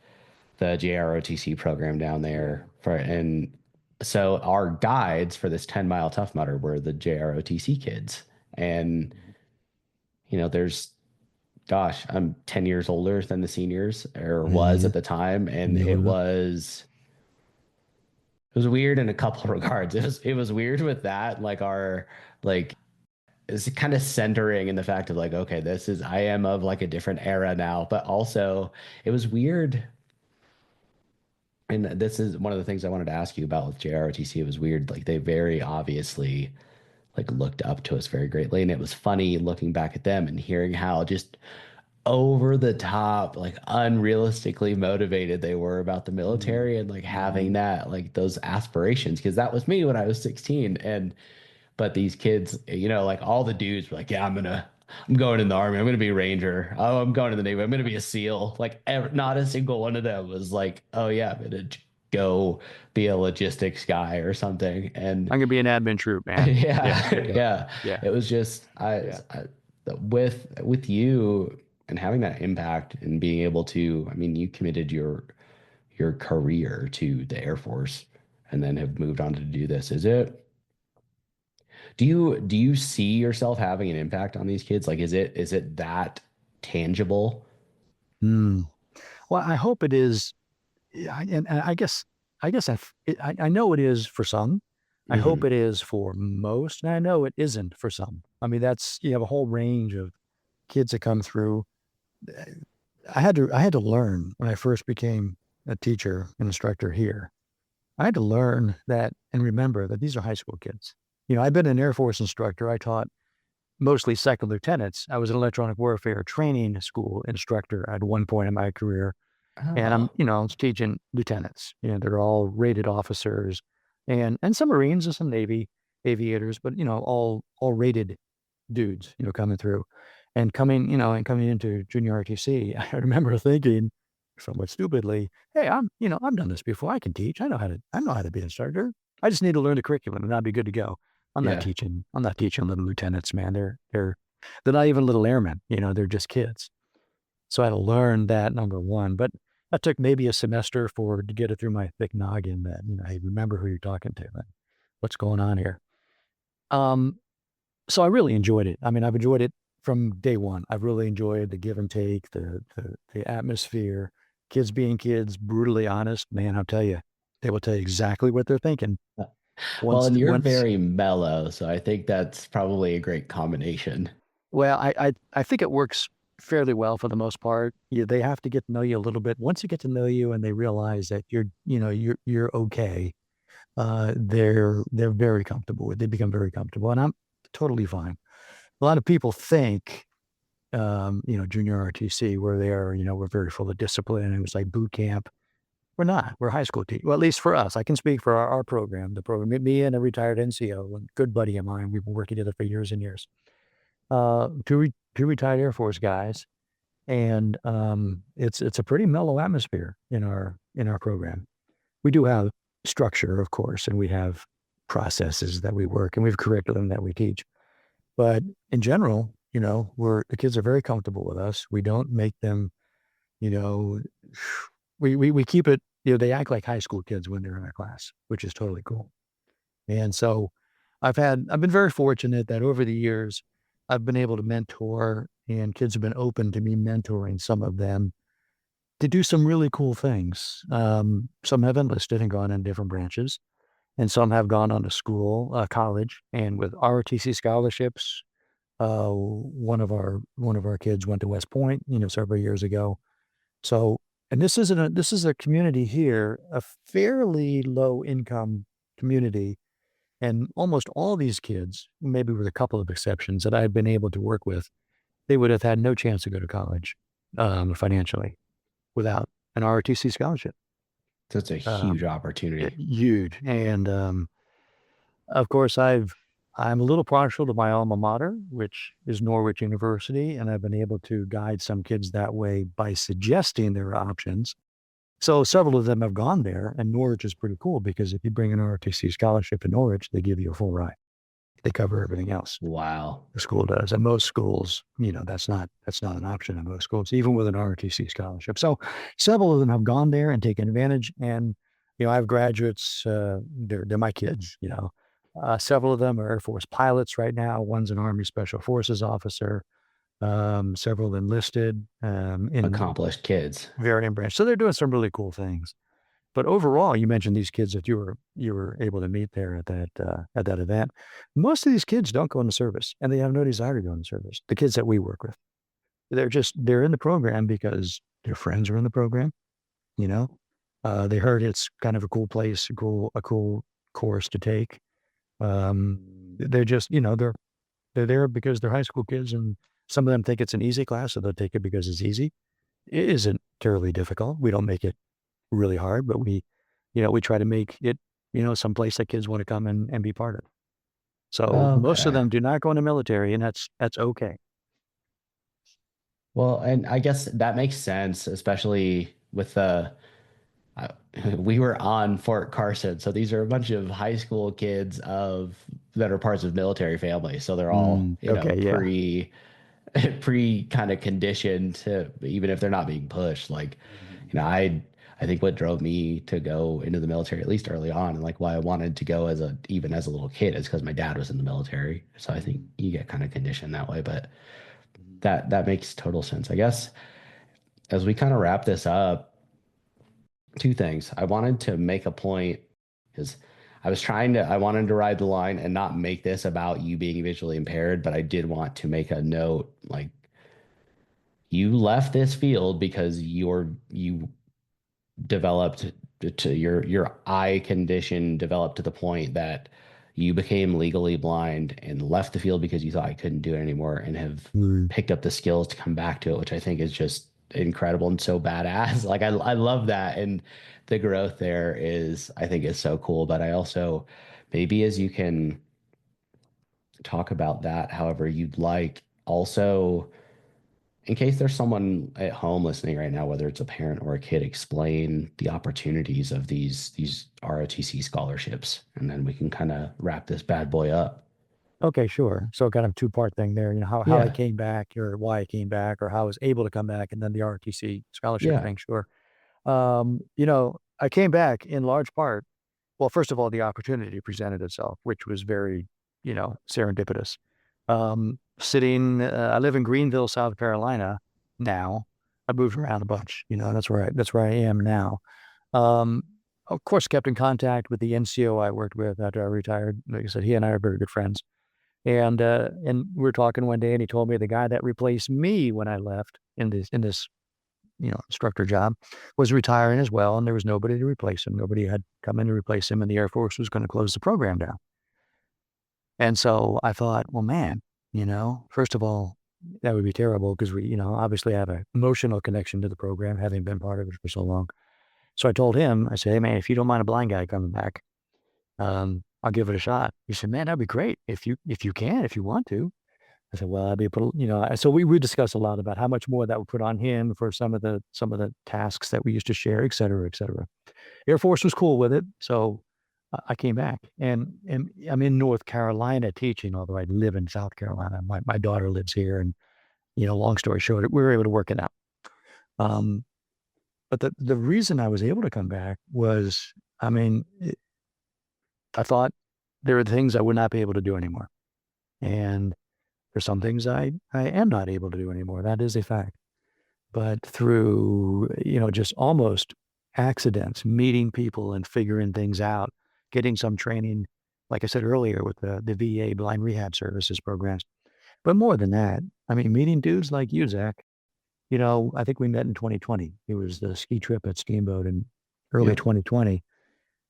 Speaker 2: the JROTC program down there for, and so our guides for this 10-mile Tough Mudder were the JROTC kids, and there's gosh, I'm 10 years older than the seniors or was
Speaker 1: Hmm.
Speaker 2: at the time. And
Speaker 1: Yeah.
Speaker 2: it was weird in a couple of regards. It was weird with that, like our, like, it's kind of centering in the fact of like, okay, I am of like a different era now, but also it was weird. And this is one of the things I wanted to ask you about with JROTC. It was weird. Like they very obviously like looked up to us very greatly. And it was funny looking back at them and hearing how just over the top, like unrealistically motivated they were about the
Speaker 1: Hmm.
Speaker 2: military and like having
Speaker 1: Hmm.
Speaker 2: that, like those aspirations. Cause that was me when I was 16. But these kids, like all the dudes were like, yeah, I'm going in the army. I'm going to be a ranger. Oh, I'm going to the Navy. I'm going to be a SEAL. Like not a single one of them was like, oh yeah, I'm going to go be a logistics guy or something. And
Speaker 1: I'm gonna be an admin troop, man. Yeah,
Speaker 2: yeah,
Speaker 1: yeah,
Speaker 2: yeah.
Speaker 1: yeah,
Speaker 2: It was just
Speaker 1: yeah.
Speaker 2: with you and having that impact and being able to, I mean, you committed your career to the Air Force and then have moved on to do this. Do you see yourself having an impact on these kids? Like, is it that tangible?
Speaker 1: Hmm. Well, I hope it is. And I guess I know it is for some. I hope
Speaker 2: Hmm.
Speaker 1: it is for most, and I know it isn't for some. I mean, you have a whole range of kids that come through. I had to learn when I first became a teacher, an instructor here. I had to learn that and remember that these are high school kids. I've been an Air Force instructor. I taught mostly second lieutenants. I was an electronic warfare training school instructor at one point in my career. And
Speaker 2: Oh,
Speaker 1: I was teaching lieutenants. They're all rated officers and some Marines and some Navy aviators, but all rated dudes, coming through and coming into junior RTC. I remember thinking somewhat stupidly, hey, I've done this before. I can teach. I know how to be an instructor. I just need to learn the curriculum and I'll be good to go.
Speaker 2: yeah.
Speaker 1: I'm not teaching little lieutenants, man. They're not even little airmen, they're just kids. So I had to learn that, number one, but that took maybe a semester to get it through my thick noggin that, hey, remember who you're talking to and what's going on here. Um, so I really enjoyed it. I mean, I've enjoyed it from day one. I've really enjoyed the give and take, the atmosphere, kids being kids, brutally honest. Man, I'll tell you, they will tell you exactly what they're thinking.
Speaker 2: Well, and you're
Speaker 1: Once,
Speaker 2: very mellow, so I think that's probably a great combination.
Speaker 1: well, I think it works fairly well for the most part. They have to get to know you a little bit. Once you get to know you and they realize that you're okay, they're very comfortable with. They become very comfortable, and I'm totally fine. A lot of people think, junior RTC, where they are, we're very full of discipline. It was like boot camp. We're not. We're high school teachers. Well, at least for us. I can speak for our program, the program. Me and a retired NCO, a good buddy of mine. We've been working together for years and years. Two retired Air Force guys, and it's a pretty mellow atmosphere in our program. We do have structure, of course, and we have processes that we work, and we have curriculum that we teach. But in general, the kids are very comfortable with us. We don't make them, you know, we keep it, they act like high school kids when they're in our class, which is totally cool. And so I've been very fortunate that over the years, I've been able to mentor and kids have been open to me mentoring some of them to do some really cool things. Some have enlisted and gone in different branches, and some have gone on to college, and with ROTC scholarships. One of our kids went to West Point, several years ago. So, and this is a community here, a fairly low income community, and almost all these kids, maybe with a couple of exceptions that I've been able to work with, they would have had no chance to go to college financially without an ROTC scholarship.
Speaker 2: So it's a huge
Speaker 1: Um,
Speaker 2: opportunity.
Speaker 1: Huge. And of course, I'm a little partial to my alma mater, which is Norwich University, and I've been able to guide some kids that way by suggesting their options. So several of them have gone there, and Norwich is pretty cool because if you bring an ROTC scholarship to Norwich, they give you a full ride. They cover everything else.
Speaker 2: Wow.
Speaker 1: The school does. And most schools, that's not an option in most schools, even with an ROTC scholarship. So several of them have gone there and taken advantage. And, I have graduates, they're my kids, several of them are Air Force pilots right now. One's an Army Special Forces officer, several enlisted in
Speaker 2: Accomplished kids.
Speaker 1: varying branch. So they're doing some really cool things. But overall, you mentioned these kids that you were able to meet there at that event. Most of these kids don't go into service, and they have no desire to go into service. The kids that we work with, they're in the program because their friends are in the program. You know, they heard it's kind of a cool place, a cool course to take. They're just they're there because they're high school kids, and some of them think it's an easy class, so they'll take it because it's easy. It isn't terribly difficult. We don't make it really hard, but we try to make it, some place that kids want to come and be part of. So most of
Speaker 2: Okay.
Speaker 1: them do not go in the military, and that's okay.
Speaker 2: Well, and I guess that makes sense, especially with I, we were on Fort Carson, so these are a bunch of high school kids of that are parts of military families. So they're all,
Speaker 1: Okay, yeah.
Speaker 2: pre kind of conditioned to, even if they're not being pushed. Like, I think what drove me to go into the military, at least early on, and like why I wanted to go even as a little kid, is because my dad was in the military. So I think you get kind of conditioned that way. But that makes total sense. I guess as we kind of wrap this up, two things. I wanted to make a point because I wanted to ride the line and not make this about you being visually impaired, but I did want to make a note like you left this field because you developed to your eye condition developed to the point that you became legally blind and left the field because you thought I couldn't do it anymore and have
Speaker 1: Mm.
Speaker 2: picked up the skills to come back to it, which I think is just incredible and so badass. Like I love that. And the growth there I think is so cool. But I also, maybe as you can talk about that however you'd like, also in case there's someone at home listening right now, whether it's a parent or a kid, explain the opportunities of these ROTC scholarships, and then we can kind of wrap this bad boy up.
Speaker 1: Okay, sure. So kind of two-part thing there, how I
Speaker 2: Yeah,
Speaker 1: came back or why I came back or how I was able to come back, and then the ROTC scholarship
Speaker 2: yeah,
Speaker 1: thing, sure. I came back in large part. Well, first of all, the opportunity presented itself, which was very, serendipitous. I live in Greenville, South Carolina now. I moved around a bunch, that's where I am now. Um, of course, kept in contact with the NCO I worked with after I retired. Like I said, he and I are very good friends. And we were talking one day, and he told me the guy that replaced me when I left in this instructor job was retiring as well, and there was nobody to replace him. Nobody had come in to replace him, and the Air Force was going to close the program down. And so I thought, well, man, first of all, that would be terrible because we, obviously have an emotional connection to the program, having been part of it for so long. So I told him, I said, hey, man, if you don't mind a blind guy coming back, I'll give it a shot. He said, man, that'd be great if you want to. I said, well, I'd be put, so we discussed a lot about how much more that would put on him for some of the tasks that we used to share, et cetera, et cetera. Air Force was cool with it. So I came back and I'm in North Carolina teaching, although I live in South Carolina. My daughter lives here and, long story short, we were able to work it out. Um, but the reason I was able to come back was, I mean, I thought there are things I would not be able to do anymore. And there's some things I am not able to do anymore. That is a fact. But through, just almost accidents, meeting people and figuring things out, getting some training, like I said earlier, with the VA blind rehab services programs. But more than that, I mean, meeting dudes like you, Zach, I think we met in 2020. It was the ski trip at Steamboat in early
Speaker 2: yep.
Speaker 1: 2020.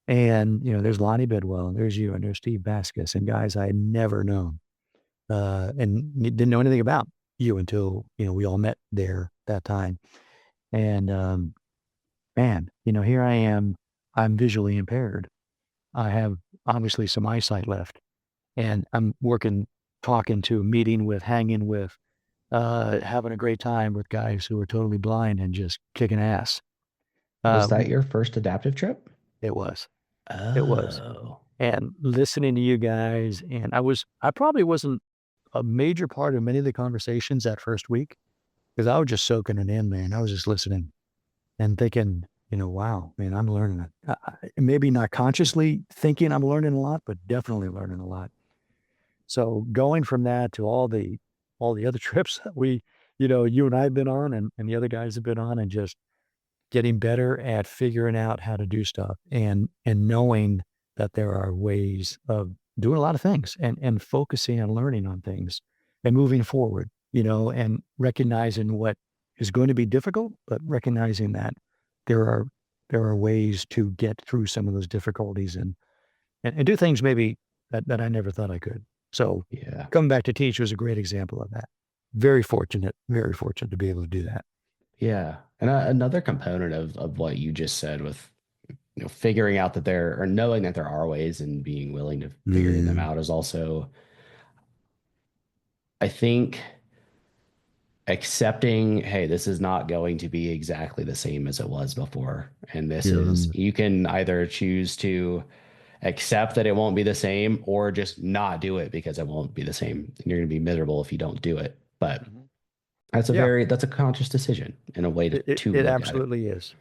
Speaker 1: And, there's Lonnie Bidwell, and there's you, and there's Steve Vasquez, and guys I had never known and didn't know anything about. you until, we all met there that time. And, man, here I am. I'm visually impaired. I have obviously some eyesight left, and I'm working, talking to, meeting with, hanging with, having a great time with guys who are totally blind and just kicking ass.
Speaker 2: Was
Speaker 1: Uh,
Speaker 2: that your first adaptive trip?
Speaker 1: it was, it was.
Speaker 2: Oh,
Speaker 1: And listening to you guys, and I probably wasn't a major part of many of the conversations that first week because I was just soaking it in, man. I was just listening and thinking, wow, man, I'm learning. Maybe not consciously thinking I'm learning a lot, but definitely learning a lot. So going from that to all the other trips that you and I have been on, and the other guys have been on, and just getting better at figuring out how to do stuff, and knowing that there are ways of doing a lot of things, and focusing and learning on things and moving forward, and recognizing what is going to be difficult, but recognizing that there are there are ways to get through some of those difficulties, and do things maybe that I never thought I could. So
Speaker 2: yeah.
Speaker 1: coming back to teach was a great example of that. Very fortunate to be able to do that.
Speaker 2: Yeah. And another component of what you just said with figuring out that there or knowing that there are ways and being willing to figure them
Speaker 1: Mm,
Speaker 2: out is also, I think, accepting, hey, this is not going to be exactly the same as it was before. And this is,
Speaker 1: yeah.
Speaker 2: you can either choose to accept that it won't be the same or just not do it because it won't be the same. And you're going to be miserable if you don't do it. But
Speaker 1: Mhm. Yeah,
Speaker 2: that's a conscious decision and a way to
Speaker 1: it
Speaker 2: look at it.
Speaker 1: absolutely is.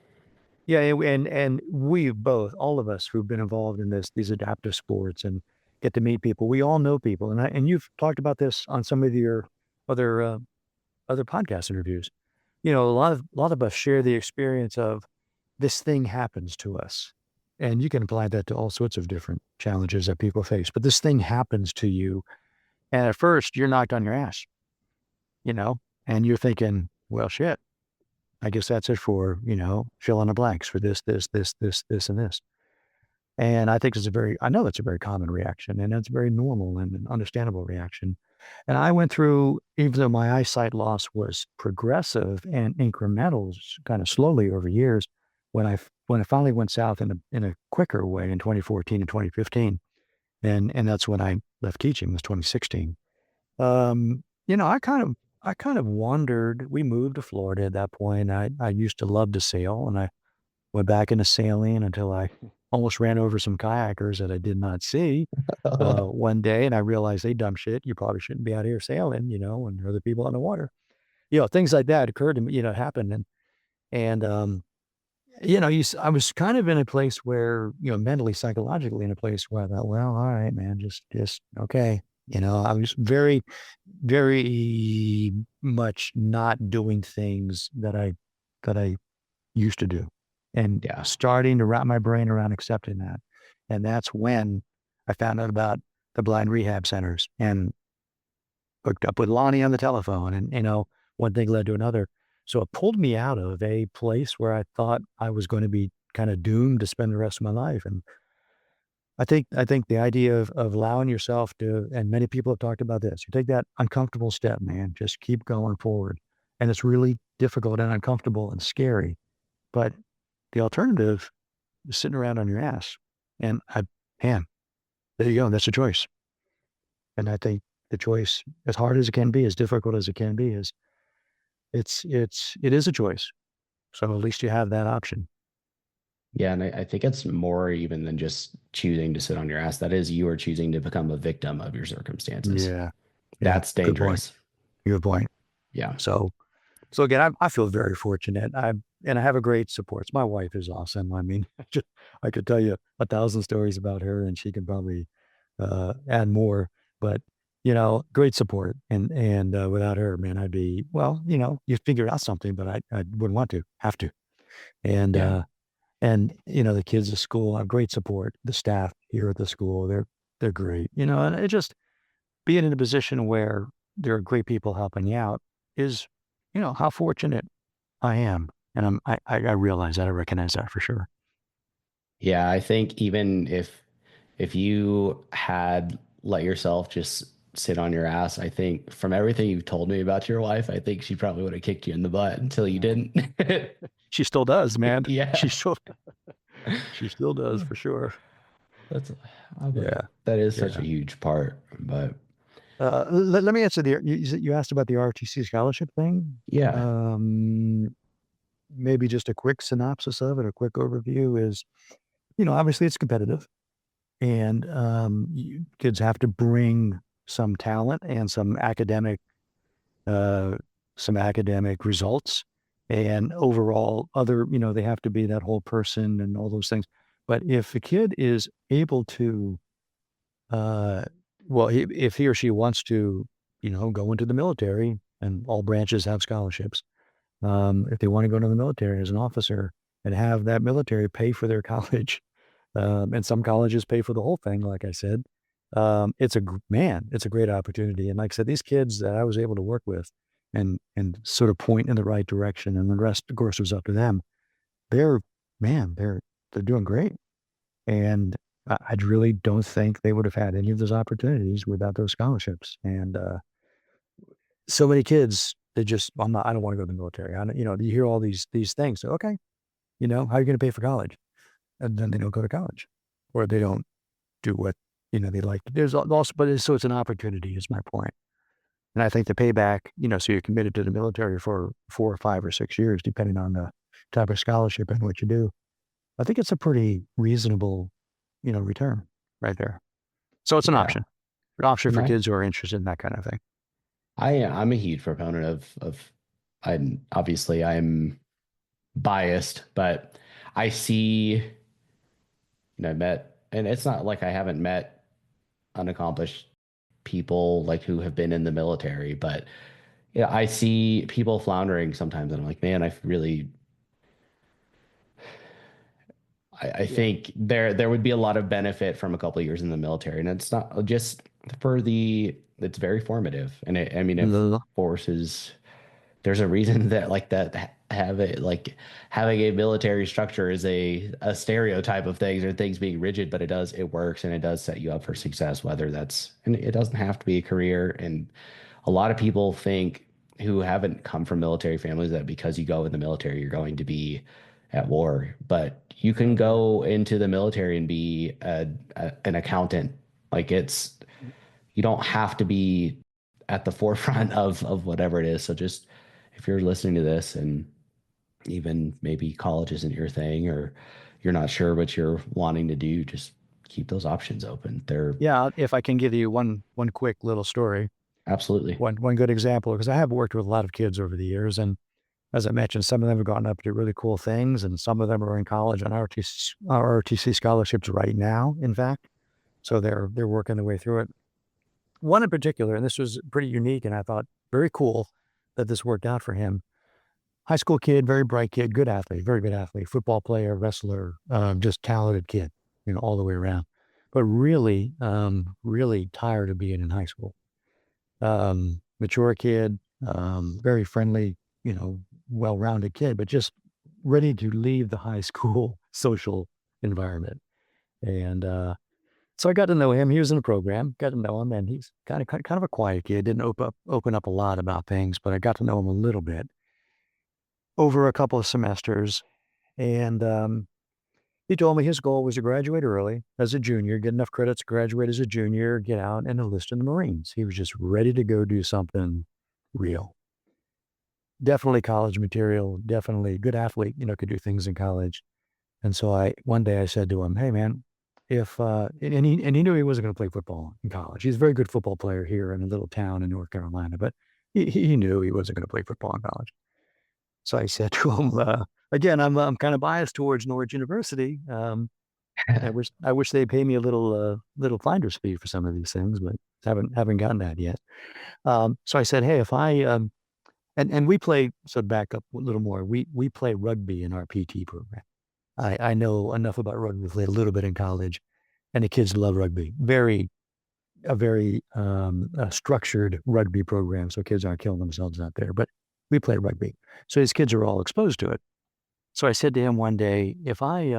Speaker 1: Yeah, and we both, all of us who've been involved in these adaptive sports and get to meet people, we all know people, and you've talked about this on some of your other other podcast interviews. A lot of us share the experience of this thing happens to us, and you can apply that to all sorts of different challenges that people face. But this thing happens to you, and at first you're knocked on your ass, you know, and you're thinking, well, shit. I guess that's it for, fill in the blanks for this, and this. And I know that's a very common reaction, and that's a very normal and an understandable reaction. And I went through, even though my eyesight loss was progressive and incremental, kind of slowly over years, when I finally went south in a quicker way in 2014 and 2015, and that's when I left teaching, was 2016. I kind of wondered. We moved to Florida at that point. I used to love to sail, and I went back into sailing until I almost ran over some kayakers that I did not see one day, and I realized, hey, dumb shit, you probably shouldn't be out here sailing, when there are other people on the water. Things like that occurred to me, happened, and I was kind of in a place where, mentally, psychologically, in a place where I thought, well, all right, man, just okay. I was very, very much not doing things that I used to do, and
Speaker 2: Yeah.
Speaker 1: starting to wrap my brain around accepting that. And that's when I found out about the blind rehab centers and hooked up with Lonnie on the telephone, and, one thing led to another. So it pulled me out of a place where I thought I was going to be kind of doomed to spend the rest of my life. And I think the idea of allowing yourself to, and many people have talked about this, you take that uncomfortable step, man, just keep going forward. And it's really difficult and uncomfortable and scary. But the alternative is sitting around on your ass. And man, there you go. That's a choice. And I think the choice, as hard as it can be, as difficult as it can be, it is a choice. So at least you have that option.
Speaker 2: Yeah, and I think it's more even than just choosing to sit on your ass. That is, you are choosing to become a victim of your circumstances.
Speaker 1: Yeah. Yeah.
Speaker 2: That's
Speaker 1: Good point.
Speaker 2: dangerous.
Speaker 1: Good point.
Speaker 2: Yeah.
Speaker 1: So again, I feel very fortunate. And I have a great support. My wife is awesome. I mean, I could tell you 1,000 stories about her, and she could probably add more. But great support. And without her, man, I'd be, well, you figure out something, but I wouldn't want to, have to. And
Speaker 2: Yeah.
Speaker 1: the kids at school have great support. The staff here at the school, they're great. And it just being in a position where there are great people helping you out is, how fortunate I am. And I realize that. I recognize that for sure.
Speaker 2: Yeah. I think even if you had let yourself just sit on your ass. I think from everything you've told me about your wife, I think she probably would have kicked you in the butt until you didn't.
Speaker 1: She still does, man.
Speaker 2: Yeah.
Speaker 1: She still does for sure.
Speaker 2: That's but
Speaker 1: Yeah.
Speaker 2: that is such a
Speaker 1: Yeah.
Speaker 2: huge part. But
Speaker 1: Let me answer you asked about the ROTC scholarship thing.
Speaker 2: yeah,
Speaker 1: Um, Maybe just a quick synopsis of it, a quick overview is, obviously it's competitive and kids have to bring some talent and uh, some academic results and overall other, they have to be that whole person and all those things. But if a kid is able to, uh, well, if he or she wants to, go into the military and all branches have scholarships, if they want to go into the military as an officer and have that military pay for their college, and some colleges pay for the whole thing, like I said, it's a great opportunity. And like I said, these kids that I was able to work with and sort of point in the right direction, and the rest, of course, was up to them. They're man, they're doing great, and I really don't think they would have had any of those opportunities without those scholarships. And so many kids, they just, I don't want to go to the military. You hear all these things. So, okay, how are you going to pay for college? And then they don't go to college, or they don't do what they like. There's also, but so it's an opportunity, is my point. And I think the payback, so you're committed to the military for 4 or 5 or 6 years, depending on the type of scholarship and what you do. I think it's a pretty reasonable, return right there. So it's
Speaker 2: yeah.
Speaker 1: an option
Speaker 2: And
Speaker 1: for kids who are interested in that kind of thing.
Speaker 2: I'm a huge proponent of I'm biased, but I see, I met, and it's not like I haven't met unaccomplished people like who have been in the military, but yeah, I see people floundering sometimes, and I'm like, man, I
Speaker 1: Yeah.
Speaker 2: think there would be a lot of benefit from a couple of years in the military, and it's not just it's very formative, and I mean, it
Speaker 1: No.
Speaker 2: forces. There's a reason that like that have it like having a military structure is a stereotype of things or things being rigid, but it works and it does set you up for success, whether that's, and it doesn't have to be a career. And a lot of people think who haven't come from military families that because you go in the military you're going to be at war, but you can
Speaker 1: Yeah.
Speaker 2: go into the military and be an accountant. Like it's, you don't have to be at the forefront of whatever it is. So just if you're listening to this and even maybe college isn't your thing or you're not sure what you're wanting to do, just keep those options open. They're
Speaker 1: Yeah. If I can give you one quick little story,
Speaker 2: absolutely.
Speaker 1: one good example, because I have worked with a lot of kids over the years, and as I mentioned, some of them have gotten up to really cool things, and some of them are in college on ROTC scholarships right now, in fact. So they're working their way through it. One in particular, and this was pretty unique, and I thought very cool that this worked out for him. High school kid, very bright kid, good athlete, very good athlete, football player, wrestler, just talented kid, all the way around. But really, really tired of being in high school. Mature kid, very friendly, well-rounded kid, but just ready to leave the high school social environment. And so I got to know him. He was in the program, got to know him, and he's kind of a quiet kid. Didn't open up a lot about things, but I got to know him a little bit over a couple of semesters. And he told me his goal was to graduate early as a junior, get enough credits to graduate as a junior, get out and enlist in the Marines. He was just ready to go do something real. Definitely college material, definitely good athlete, could do things in college. And so one day I said to him, "Hey man, if and he knew he wasn't going to play football in college. He's a very good football player here in a little town in North Carolina, but he knew he wasn't going to play football in college." So I said to him, again, I'm kind of biased towards Norwich University. I wish they'd pay me a little finder's fee for some of these things, but haven't gotten that yet. So I said, "Hey, if I and we play, so back up a little more. We play rugby in our PT program. I know enough about rugby. We played a little bit in college, and the kids love rugby. A very structured rugby program, so kids aren't killing themselves out there. But we play rugby, so his kids are all exposed to it. So I said to him one day, if I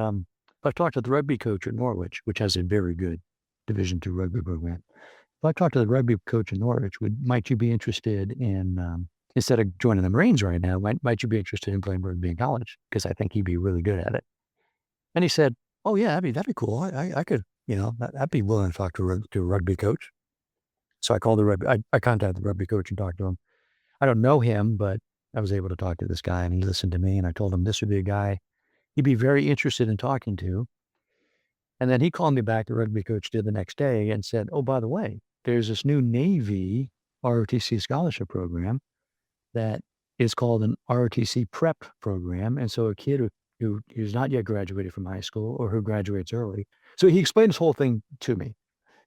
Speaker 1: talked to the rugby coach at Norwich, which has a very good Division II rugby program, if I talk to the rugby coach in Norwich, might you be interested in, instead of joining the Marines right now, might you be interested in playing rugby in college? Because I think he'd be really good at it. And he said, oh, yeah, that'd be cool. I could, I'd be willing to talk to a rugby coach. So I called I contacted the rugby coach and talked to him. I don't know him, but I was able to talk to this guy and he listened to me and I told him this would be a guy he'd be very interested in talking to. And then he called me back, the rugby coach did the next day and said, oh, by the way, there's this new Navy ROTC scholarship program that is called an ROTC prep program. And so a kid who's not yet graduated from high school or who graduates early. So he explained this whole thing to me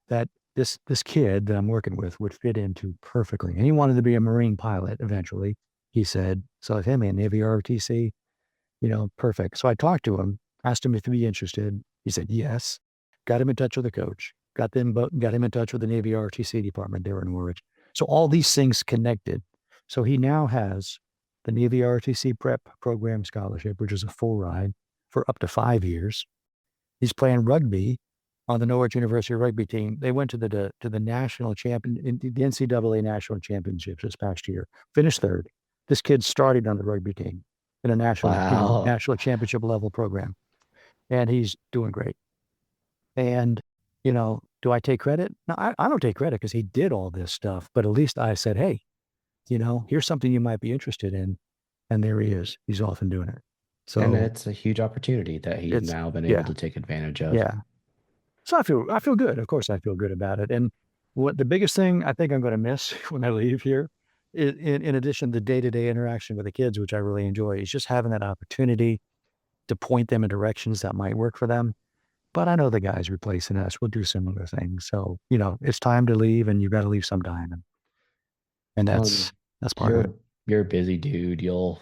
Speaker 1: that this kid that I'm working with would fit into perfectly. And he wanted to be a Marine pilot eventually. He said, so hey man, Navy ROTC, perfect. So I talked to him, asked him if he'd be interested. He said yes. Got him in touch with the coach. Got him in touch with the Navy ROTC department there in Norwich. So all these things connected. So he now has the Navy ROTC prep program scholarship, which is a full ride for up to 5 years. He's playing rugby on the Norwich University rugby team. They went to the national champion, the NCAA national championships this past year. Finished third. This kid started on the rugby team in a
Speaker 2: Wow.
Speaker 1: national championship level program, and he's doing great. And do I take credit? No, I don't take credit because he did all this stuff. But at least I said, hey, here's something you might be interested in, and there he is. He's off and doing it.
Speaker 2: And
Speaker 1: So
Speaker 2: it's a huge opportunity that he's
Speaker 1: it's
Speaker 2: now been able
Speaker 1: yeah,
Speaker 2: to take advantage of.
Speaker 1: yeah. So I feel good. Of course, I feel good about it. And what the biggest thing I think I'm going to miss when I leave here, in addition to day-to-day interaction with the kids, which I really enjoy, is just having that opportunity to point them in directions that might work for them. But I know the guys replacing us will do similar things. So, it's time to leave and you've got to leave sometime. And
Speaker 2: Um,
Speaker 1: that's part of it.
Speaker 2: you're a busy dude. You'll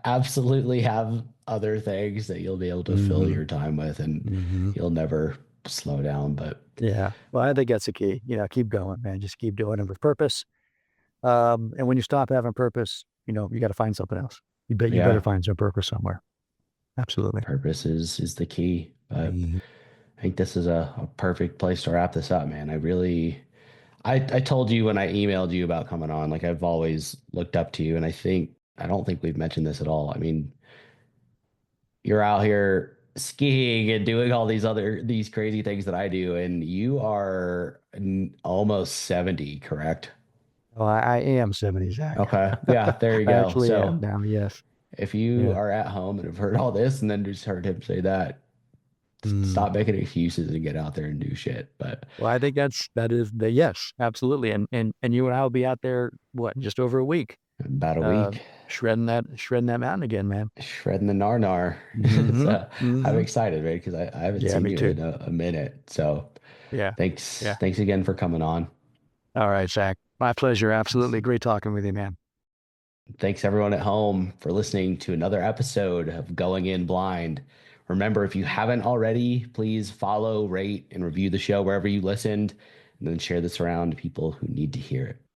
Speaker 2: absolutely have other things that you'll be able to fill
Speaker 1: Hmm.
Speaker 2: your time with, and
Speaker 1: Hmm.
Speaker 2: you'll never slow down. But
Speaker 1: Yeah. Well, I think that's the key. Keep going, man. Just keep doing it with purpose. And when you stop having purpose, you got to find something else. You better
Speaker 2: yeah,
Speaker 1: find some purpose somewhere. Absolutely.
Speaker 2: purpose is the key. But
Speaker 1: Mhm.
Speaker 2: I think this is a perfect place to wrap this up, man. I told you when I emailed you about coming on, like I've always looked up to you, and I don't think we've mentioned this at all. I mean, you're out here skiing and doing all these crazy things that I do, and you are almost 70, correct?
Speaker 1: Oh, I am 70, Zach.
Speaker 2: Okay. Yeah, there you
Speaker 1: I
Speaker 2: go.
Speaker 1: actually am
Speaker 2: So
Speaker 1: now. Yes.
Speaker 2: if you
Speaker 1: Yeah.
Speaker 2: are at home and have heard all this and then just heard him say that,
Speaker 1: Mm.
Speaker 2: stop making excuses and get out there and do shit. But
Speaker 1: Well, I think that is the yes, absolutely. And you and I will be out there, what, just over a week,
Speaker 2: about a
Speaker 1: uh,
Speaker 2: week,
Speaker 1: shredding that mountain again, man.
Speaker 2: shredding the nar.
Speaker 1: Hmm.
Speaker 2: So I'm
Speaker 1: Hmm.
Speaker 2: excited, right? Because I haven't
Speaker 1: Yeah,
Speaker 2: seen
Speaker 1: me
Speaker 2: you
Speaker 1: too.
Speaker 2: in a minute. So
Speaker 1: Yeah. Yeah.
Speaker 2: thanks again for coming on.
Speaker 1: All right, Zach. My pleasure. Absolutely. Great talking with you, man.
Speaker 2: Thanks everyone at home for listening to another episode of Going In Blind. Remember, if you haven't already, please follow, rate, and review the show wherever you listened, and then share this around to people who need to hear it.